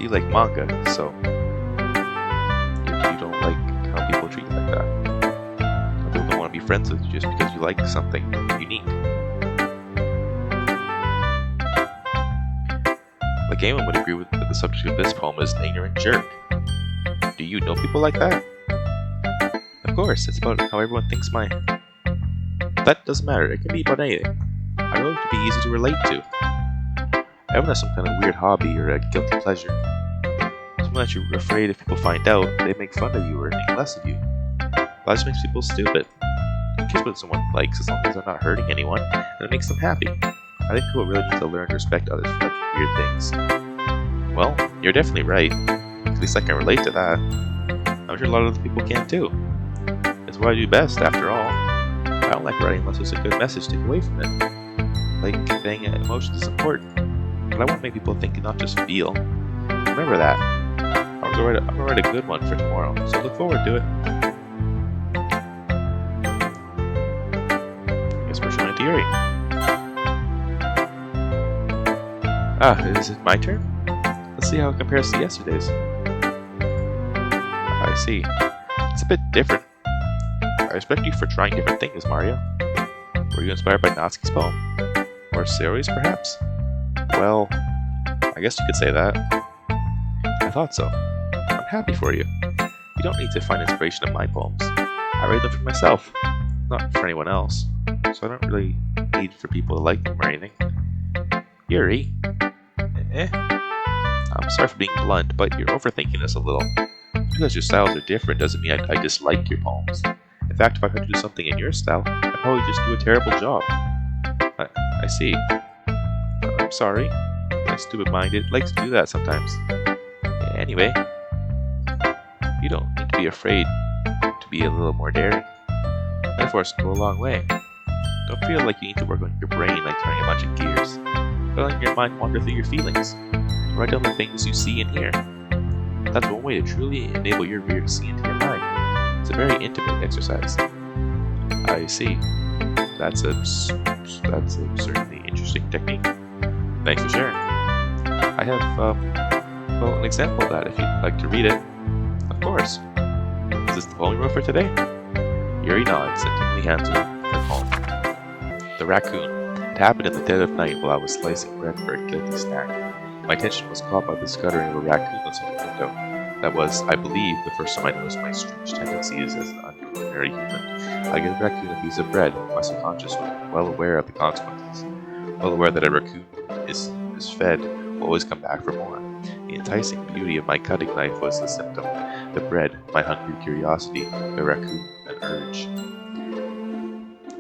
You like manga, so... You don't like how people treat you like that. How people don't want to be friends with you just because you like something unique. Like anyone would agree with that the subject of this poem is an ignorant jerk. Do you know people like that? Of course, it's about how everyone thinks my... That doesn't matter, it can be about anything. I wrote it to be easy to relate to. Everyone has some kind of weird hobby or a guilty pleasure. Something that you're afraid if people find out, they make fun of you or think less of you. That just makes people stupid. Who cares what someone likes as long as they're not hurting anyone and it makes them happy? I think people really need to learn to respect others for liking weird things. Well, you're definitely right. At least I can relate to that. I'm sure a lot of other people can too. It's what I do best, after all. I don't like writing unless there's a good message to take away from it. Like conveying emotions is important, but I want to make people think and not just feel. Remember that. I'm gonna write a good one for tomorrow, so look forward to it. Guess we're showing it to Yuri. Is it my turn? Let's see how it compares to yesterday's. I see. It's a bit different. I respect you for trying different things, Mario. Were you inspired by Natsuki's poem? Or Sayori's, perhaps? Well, I guess you could say that. I thought so. I'm happy for you. You don't need to find inspiration in my poems. I write them for myself, not for anyone else. So I don't really need for people to like them or anything. Yuri? I'm sorry for being blunt, but you're overthinking this a little. Just because your styles are different doesn't mean I dislike your poems. In fact, if I tried to do something in your style, I'd probably just do a terrible job. I see. I'm sorry. My stupid mind, it likes to do that sometimes. Anyway, you don't need to be afraid to be a little more daring. Metaphors go a long way. Don't feel like you need to work on your brain like turning a bunch of gears. Let your mind wander through your feelings. Write down the things you see and hear. That's one way to truly enable your reader to see into your mind. It's a very intimate exercise. I see. That's a certainly interesting technique. Thanks for sharing. I have, an example of that if you'd like to read it. Of course. Is this the poem you wrote for today? Yuri nods and timidly hands her poem. The raccoon. It happened in the dead of night while I was slicing bread for a guilty snack. My attention was caught by the scuttering of a raccoon outside the window. That was, I believe, the first time I noticed my strange tendencies as an ordinary human. I gave the raccoon a piece of bread. My subconscious was well aware of the consequences. Well aware that a raccoon is fed will always come back for more. The enticing beauty of my cutting knife was the symptom. The bread, my hungry curiosity. The raccoon, an urge.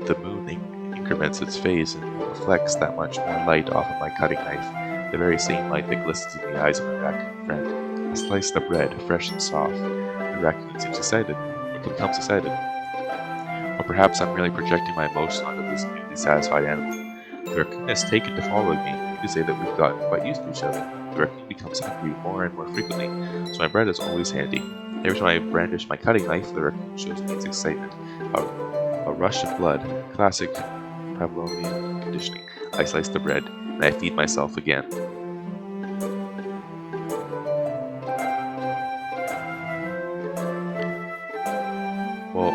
The moon increments its phase and reflects that much more light off of my cutting knife, the very same light that glistens in the eyes of my raccoon friend. I slice the bread, fresh and soft. The raccoon seems excited, or becomes excited. Or perhaps I'm merely projecting my emotion onto this newly satisfied animal. The raccoon has taken to following me. You could say that we've gotten quite used to each other. The raccoon becomes hungry more and more frequently, so my bread is always handy. Every time I brandish my cutting knife, the raccoon shows me its excitement. A rush of blood, classic Pavlovian conditioning. I slice the bread, and I feed myself again. Well,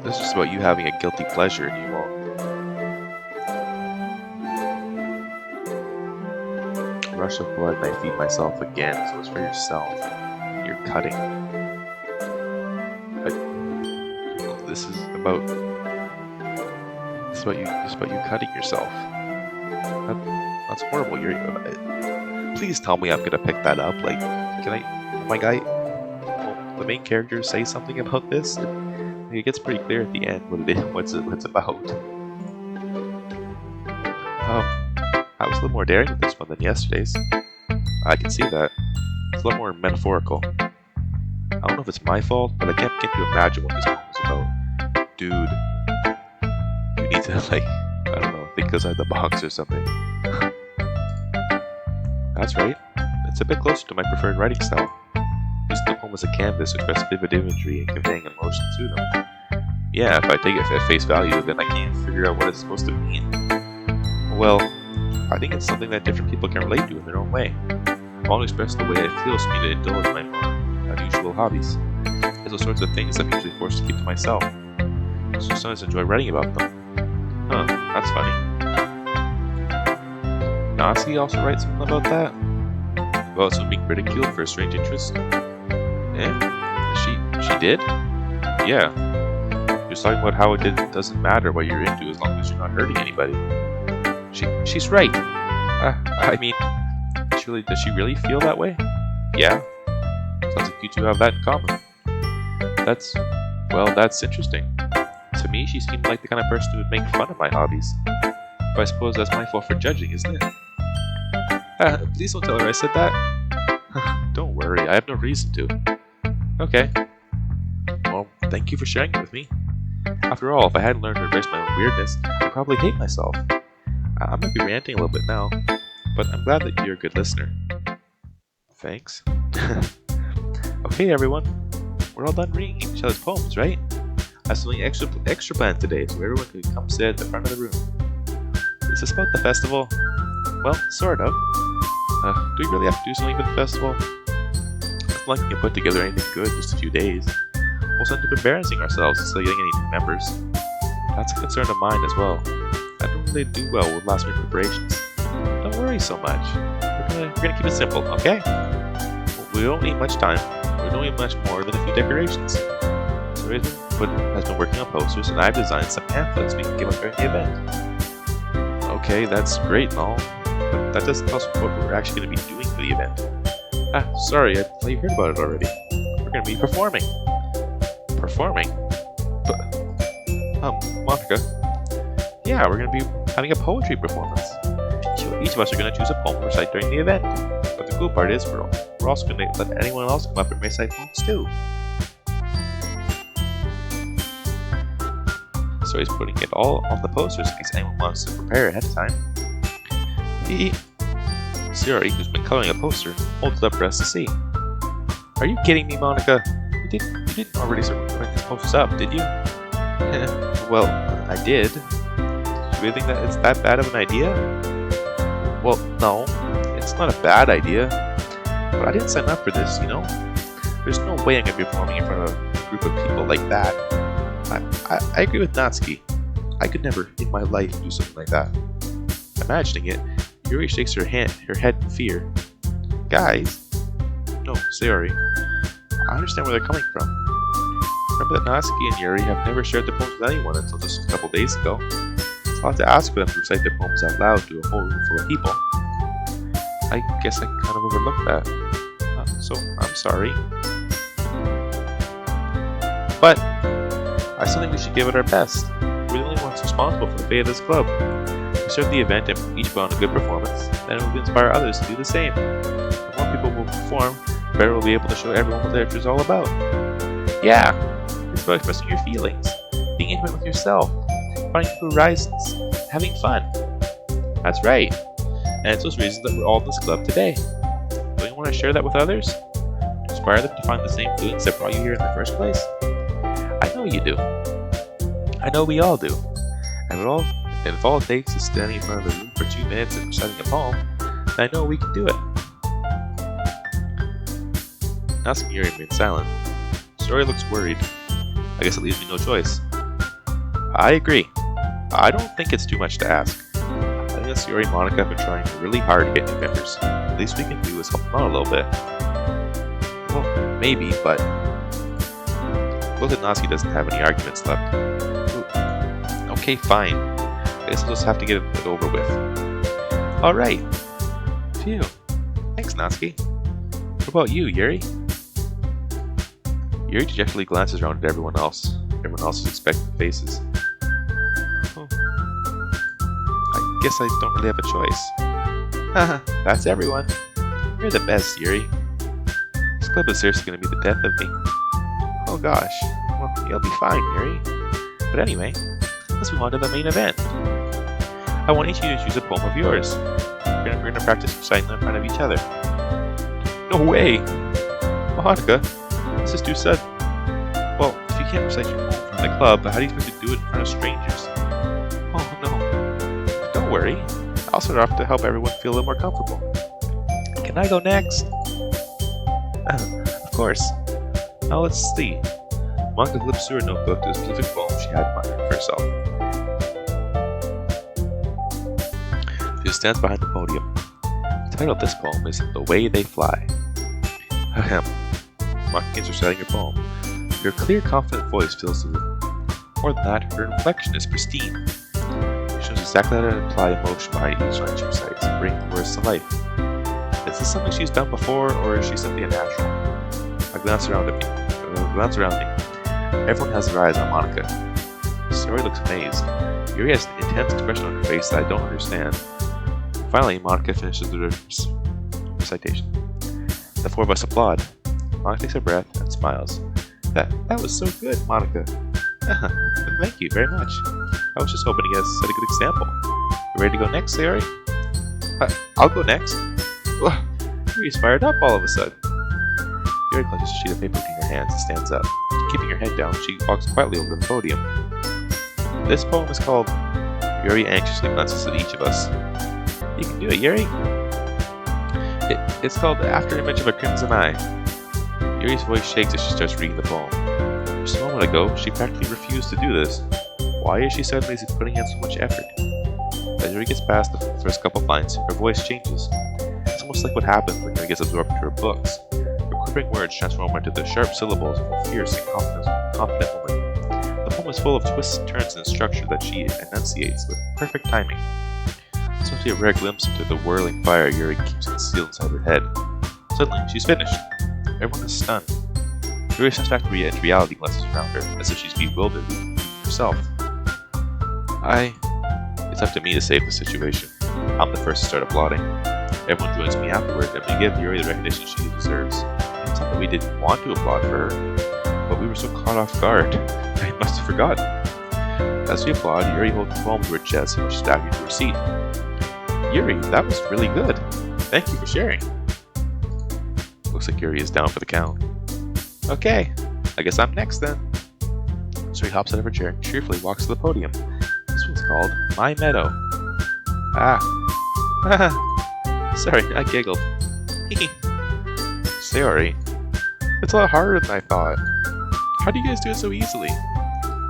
this is just about you having a guilty pleasure, and you won't. A rush of blood, and I feed myself again, so it's for yourself. You're cutting. This is about you cutting yourself. That's horrible. Please tell me I'm gonna pick that up. Like, the main character say something about this? It gets pretty clear at the end what it's about. I was a little more daring with this one than yesterday's. I can see that. It's a lot more metaphorical. I don't know if it's my fault, but I can't begin to imagine what this poem is about. Dude, you need to, I don't know, think outside the box or something. That's right. It's a bit closer to my preferred writing style. Using the poem as a canvas to express vivid imagery and conveying emotion through them. Yeah, if I take it at face value, then I can't figure out what it's supposed to mean. Well, I think it's something that different people can relate to in their own way. I want to express the way it feels for me to indulge my more unusual hobbies. There's all sorts of things I'm usually forced to keep to myself. So sometimes I enjoy writing about them. Huh, that's funny. Natsuki also write something about that? About someone being ridiculed for a strange interest? She did? Yeah. She was talking about how it doesn't matter what you're into as long as you're not hurting anybody. She's right. I mean, does she really feel that way? Yeah. Sounds like you two have that in common. That's interesting. To me, she seemed like the kind of person who would make fun of my hobbies. But I suppose that's my fault for judging, isn't it? Please don't tell her I said that. Don't worry, I have no reason to. Okay. Well, thank you for sharing it with me. After all, if I hadn't learned to embrace my own weirdness, I'd probably hate myself. I might be ranting a little bit now, but I'm glad that you're a good listener. Thanks. Okay, everyone. We're all done reading each other's poems, right? I have something extra planned today, so everyone can come sit at the front of the room. Is this about the festival? Well, sort of. Do we really have to do something for the festival? It's not like we can put together anything good in just a few days. We'll end up embarrassing ourselves instead of getting any new members. That's a concern of mine as well. I don't really do well with last minute preparations. Don't worry so much. We're gonna keep it simple, okay? We don't need much time. We don't need much more than a few decorations. Sayori has been working on posters, and I've designed some pamphlets we can give up during the event. Okay, that's great and all, but that doesn't tell us what we're actually going to be doing for the event. Sorry, I thought you heard about it already. We're going to be performing. Performing? But, Monica. Yeah, we're going to be having a poetry performance. Each of us are going to choose a poem to recite during the event. But the cool part is we're also going to let anyone else come up and recite poems too. So he's putting it all on the posters in case anyone wants to prepare ahead of time. Sayori, who's been coloring a poster, holds it up for us to see. Are you kidding me, Monica? You didn't already start putting these posters up, did you? Well, I did. Do you really think that it's that bad of an idea? Well, no, it's not a bad idea. But I didn't sign up for this, you know? There's no way I'm going to be performing in front of a group of people like that. I agree with Natsuki. I could never in my life do something like that. Imagining it, Yuri shakes her head in fear. Guys? No, Sayori. I understand where they're coming from. Remember that Natsuki and Yuri have never shared their poems with anyone until just a couple days ago. It's a lot to ask for them to recite their poems out loud to a whole room full of people. I guess I kind of overlooked that. So, I'm sorry. But I still think we should give it our best. We're the only ones responsible for the fate of this club. We start the event and each put on a good performance, then it will inspire others to do the same. The more people will perform, the better we'll be able to show everyone what literature is all about. Yeah, it's about expressing your feelings, being intimate with yourself, finding new horizons, having fun. That's right. And it's those reasons that we're all in this club today. Don't you want to share that with others? To inspire them to find the same feelings that brought you here in the first place? I know you do. I know we all do. And if all it takes is standing in front of the room for 2 minutes and reciting a poem, then I know we can do it. Natsuki and Yuri remain silent. Sayori looks worried. I guess it leaves me no choice. I agree. I don't think it's too much to ask. I think that Sayori and Monica have been trying really hard to get new members. The least we can do is help them out a little bit. Well, maybe, but look at Natsuki doesn't have any arguments left. Ooh. Okay, fine. I guess I'll just have to get it over with. Alright. Phew. Thanks, Natsuki. What about you, Yuri? Yuri dejectedly glances around at everyone else. Everyone else's expectant faces. Oh. I guess I don't really have a choice. Haha, that's everyone. You're the best, Yuri. This club is seriously going to be the death of me. Oh gosh. Well, you'll be fine, Yuri. But anyway, let's move on to the main event. I want each of you to choose a poem of yours. We're going to practice reciting them in front of each other. No way! Monica, this is too sudden. Well, if you can't recite your poem in front of the club, how do you expect to do it in front of strangers? Oh no. Don't worry. I'll start off to help everyone feel a little more comfortable. Can I go next? Of course. Now let's see. Monica flips through her notebook to a specific poem she had in mind for herself. She stands behind the podium. The title of this poem is The Way They Fly. Ahem. Mocking is reciting your poem. Your clear, confident voice fills the room. More than that, her inflection is pristine. She knows exactly how to apply emotion behind each line she recites and bring the words to life. Is this something she's done before, or is she simply a natural? I glance around me. Everyone has their eyes on Monica. Sayori looks amazed. Yuri has an intense expression on her face that I don't understand. Finally, Monica finishes the recitation. The four of us applaud. Monica takes a breath and smiles. That was so good, Monica. Thank you very much. I was just hoping you guys set a good example. You ready to go next, Sayori? I'll go next. Yuri's fired up all of a sudden. Yuri clutches a sheet of paper between her hands and stands up. Keeping her head down, she walks quietly over to the podium. This poem is called... Yuri anxiously glances at each of us. You can do it, Yuri. It's called After Image of a Crimson Eye. Yuri's voice shakes as she starts reading the poem. Just a moment ago, she practically refused to do this. Why is she suddenly putting in so much effort? As Yuri gets past the first couple lines, her voice changes. It's almost like what happens when Yuri gets absorbed into her books. Her quivering words transform her into the sharp syllables of a fierce and confident woman. The poem is full of twists, turns, and structure that she enunciates with perfect timing. This must be a rare glimpse into the whirling fire Yuri keeps concealed inside her head. Suddenly, she's finished. Everyone is stunned. Yuri steps back to reality glances around her, as if she's bewildered herself. It's up to me to save the situation. I'm the first to start applauding. Everyone joins me afterward, and we give Yuri the recognition she deserves. It's not that we didn't want to applaud for her, but we were so caught off guard. I must have forgotten. As we applaud, Yuri holds the poem to her chest and pushes back into her seat. Yuri, that was really good. Thank you for sharing. Looks like Yuri is down for the count. Okay, I guess I'm next then. So he hops out of her chair and cheerfully walks to the podium. This one's called My Meadow. Sorry, I giggled. Sayori, it's a lot harder than I thought. How do you guys do it so easily?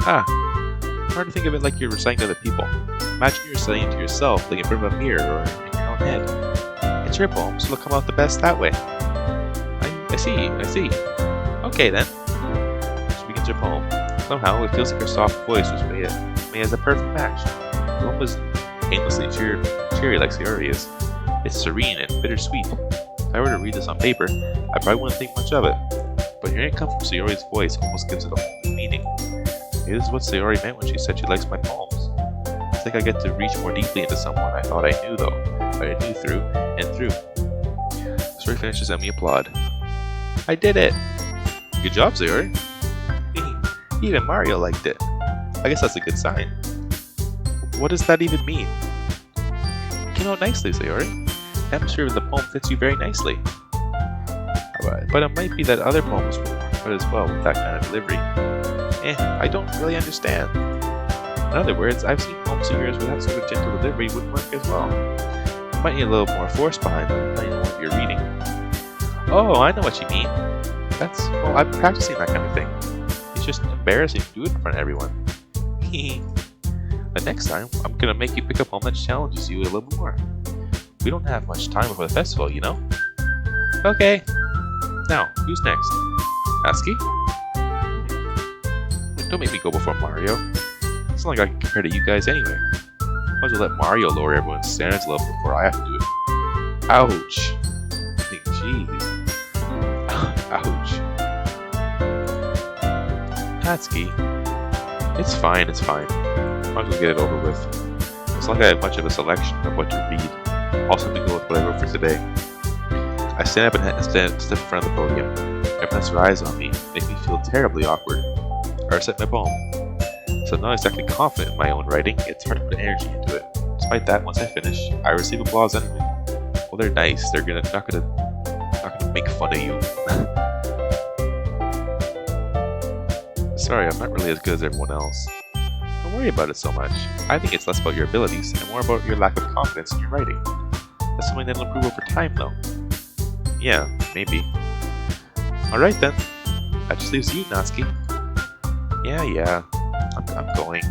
Hard to think of it like you're reciting to other people. Imagine you're reciting to yourself, like in front of a mirror or in your own head. It's your poem, so it'll come out the best that way. I see. Okay then. She begins her poem. Somehow, it feels like her soft voice was made as a perfect match. The poem was aimlessly cheery like Sayori is. It's serene and bittersweet. If I were to read this on paper, I probably wouldn't think much of it. But hearing it come from Sayori's voice almost gives it a whole new meaning. Maybe this is what Sayori meant when she said she likes my poems. I think I get to reach more deeply into someone I thought I knew though. I knew through and through. The story finishes and we applaud. I did it! Good job, Sayori. Even Mario liked it. I guess that's a good sign. What does that even mean? It came out nicely, Sayori. The atmosphere of the poem fits you very nicely. But it might be that other poems would work as well with that kind of delivery. I don't really understand. In other words, I've seen poems of yours with that sort of gentle delivery would work as well. You might need a little more force behind them, depending on what you're reading. Oh, I know what you mean. I've been practicing that kind of thing. It's just embarrassing to do it in front of everyone. But next time, I'm gonna make you pick a poem that challenges you a little more. We don't have much time before the festival, you know? Okay. Now, who's next? Natsuki? Don't make me go before Mario. It's not like I can compare to you guys anyway. Might as well let Mario lower everyone's standards level before I have to do it. Ouch. Jeez. Ouch. Natsuki. It's fine. Might as well get it over with. It's not like I have much of a selection of what to read. Also have to go with what I wrote for today. I stand up and step in front of the podium. Everyone has their eyes on me, make me feel terribly awkward. I recite my poem. So I'm not exactly confident in my own writing, it's hard to put energy into it. Despite that, once I finish, I receive applause anyway. Well, they're nice, they're not gonna make fun of you. Sorry, I'm not really as good as everyone else. Don't worry about it so much. I think it's less about your abilities and more about your lack of confidence in your writing. That's something that'll improve over time, though. Yeah, maybe. Alright then. That just leaves you, Natsuki. Yeah. I'm going.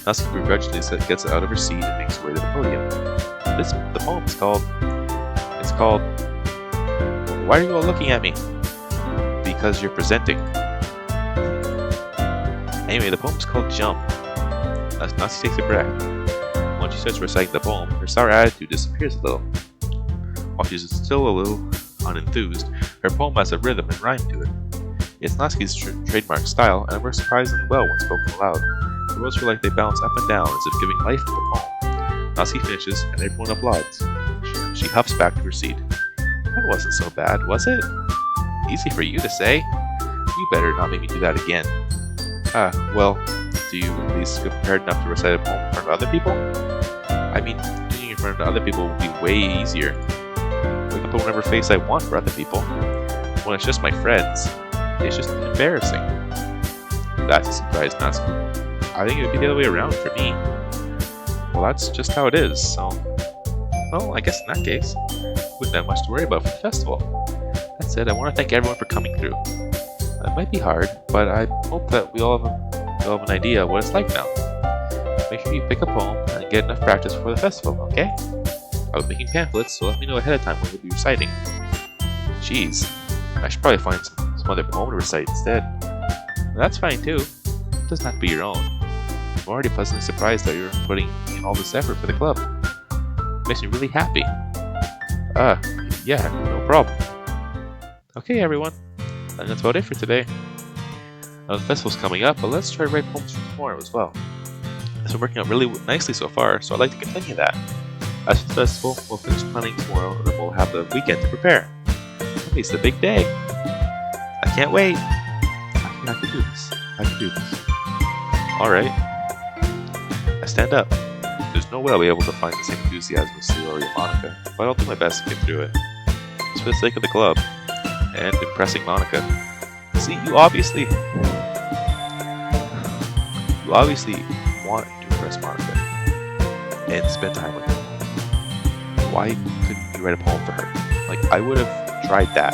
Natsuki begrudgingly gets out of her seat and makes her way to the podium. The poem is called. It's called. Why are you all looking at me? Because you're presenting. Anyway, the poem is called Jump. Natsu takes a breath. Once she starts reciting the poem, her sour attitude disappears a little. While she's still a little unenthused, her poem has a rhythm and rhyme to it. It's Natsuki's trademark style, and it works surprisingly well when spoken aloud. The words feel like they bounce up and down as if giving life to the poem. Natsuki finishes, and everyone applauds. She huffs back to her seat. That wasn't so bad, was it? Easy for you to say. You better not make me do that again. Well, do you at least feel prepared enough to recite a poem in front of other people? I mean, doing it in front of other people would be way easier. I can put whatever face I want for other people. When it's just my friends, it's just embarrassing. That's a surprise, Natsuki. I think it would be the other way around for me. Well, that's just how it is, so... Well, I guess in that case, we wouldn't have much to worry about for the festival. That said, I want to thank everyone for coming through. It might be hard, but I hope that we all have an idea of what it's like now. Make sure you pick a poem and get enough practice before the festival, okay? I'll be making pamphlets, so let me know ahead of time when we'll be reciting. Jeez, I should probably find some other poem to recite instead. That's fine too. It doesn't have to be your own. I'm already pleasantly surprised that you're putting in all this effort for the club. It makes me really happy. Yeah, no problem. Okay, everyone. And that's about it for today. The festival's coming up, but let's try to write poems for tomorrow as well. It's been working out really nicely so far, so I'd like to continue that. As for the festival, we'll finish planning tomorrow, and then we'll have the weekend to prepare. It's the big day. I can't wait. I can do this. I can do this. Alright. I stand up. There's no way I'll be able to find the same enthusiasm as Sayori and Monica, but I'll do my best to get through it. It's for the sake of the club. And impressing Monica. See, you obviously want to impress Monica and spend time with her. Why couldn't you write a poem for her? Like, I would have tried that.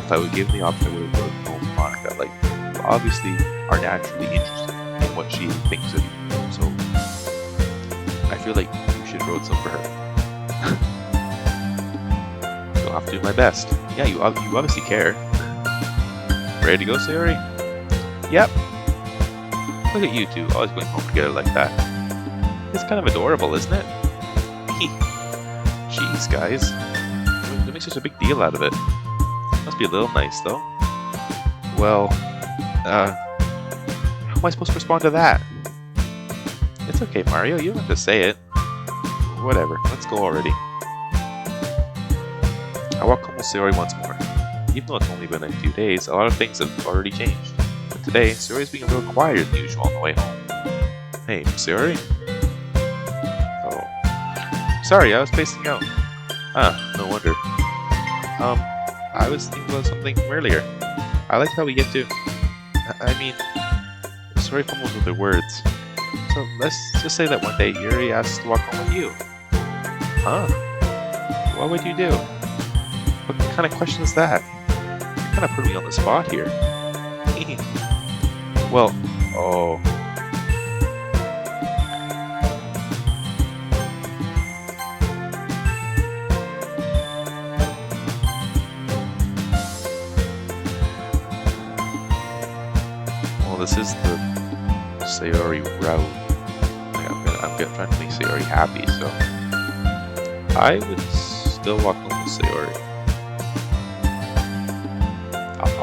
If I would give the option, I would have wrote a poem for Monica. Like, you obviously are naturally interested in what she thinks of you. So, I feel like you should wrote some for her. I'll have to do my best. Yeah, you obviously care. Ready to go, Sayori? Yep. Look at you two, always going home together like that. It's kind of adorable, isn't it? Jeez, guys. Don't make such a big deal out of it. Must be a little nice, though. Well, how am I supposed to respond to that? It's okay, Mario, you don't have to say it. Whatever, let's go already. I walk home with Sayori once more. Even though it's only been a few days, a lot of things have already changed. But today, Sayori's being a little quieter than usual on the way home. Hey, Sayori? Oh. Sorry, I was spacing out. No wonder. I was thinking about something from earlier. I liked how we get to... I mean... Sayori fumbles with her words. So, let's just say that one day Yuri asks to walk home with you. Huh? What would you do? What kind of question is that? You kind of put me on the spot here. Well, oh. Well, this is the Sayori route. I'm trying to make Sayori happy, so I would still walk home with Sayori.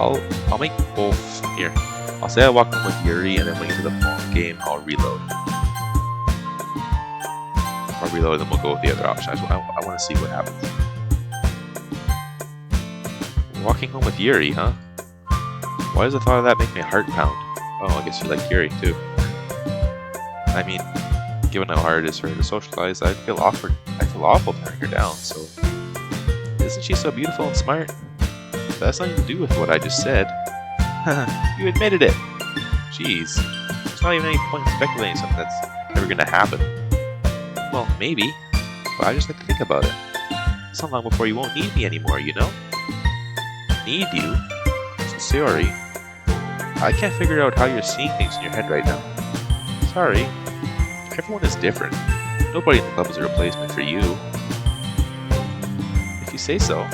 I'll make both here. I'll say I walk home with Yuri, and then when we get to the phone game, I'll reload. I'll reload, and then we'll go with the other option. I want to see what happens. Walking home with Yuri, huh? Why does the thought of that make my heart pound? Oh, I guess you like Yuri too. I mean, given how hard it is for her to socialize, I feel awkward. I feel awful turning her down. So, isn't she so beautiful and smart? That's nothing to do with what I just said. You admitted it. Jeez, there's not even any point in speculating something that's never gonna happen. Well, maybe, but I just like to think about it. It's not long before you won't need me anymore, you know? Need you? Sayori, I can't figure out how you're seeing things in your head right now. Sorry. Everyone is different. Nobody in the club is a replacement for you. you say so.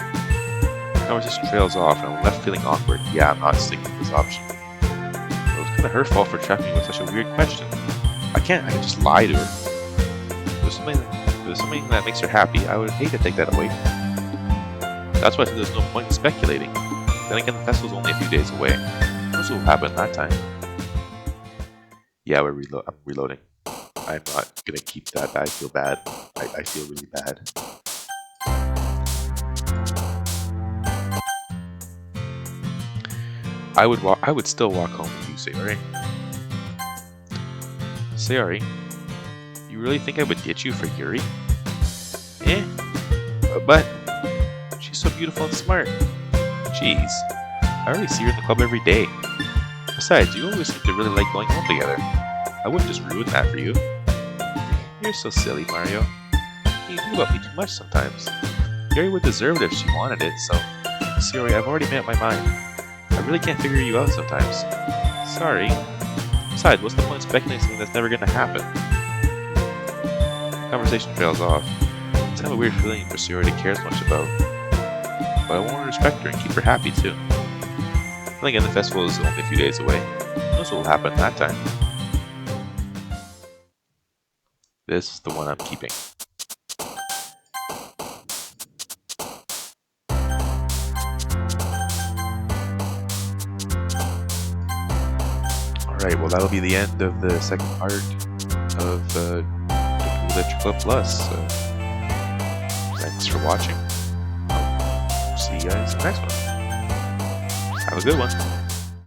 The conversation trails off, and I'm left feeling awkward. Yeah, I'm not sticking with this option. It was kind of her fault for trapping me with such a weird question. I can't just lie to her. If there's something that makes her happy, I would hate to take that away from her. That's why there's no point in speculating. Then again, the festival's only a few days away. Who knows what will happen that time? Yeah, I'm reloading. I'm not gonna keep that. I feel bad. I feel really bad. I would still walk home with you, Sayori. Sayori, you really think I would ditch you for Yuri? But she's so beautiful and smart. Jeez, I already see her in the club every day. Besides, you always seem to really like going home together. I wouldn't just ruin that for you. You're so silly, Mario. You think about me too much sometimes. Yuri would deserve it if she wanted it, so... Sayori, I've already made up my mind. I really can't figure you out sometimes. Sorry. Besides, what's the point of speculating something that's never gonna happen? The conversation trails off. It's kind of a weird feeling for Sayori to care as much about. But I want to respect her and keep her happy too. Then again, the festival is only a few days away. Who knows what will happen that time? This is the one I'm keeping. Alright, well that'll be the end of the second part of DDLC Plus. Thanks for watching. See you guys in the next one. Have a good one.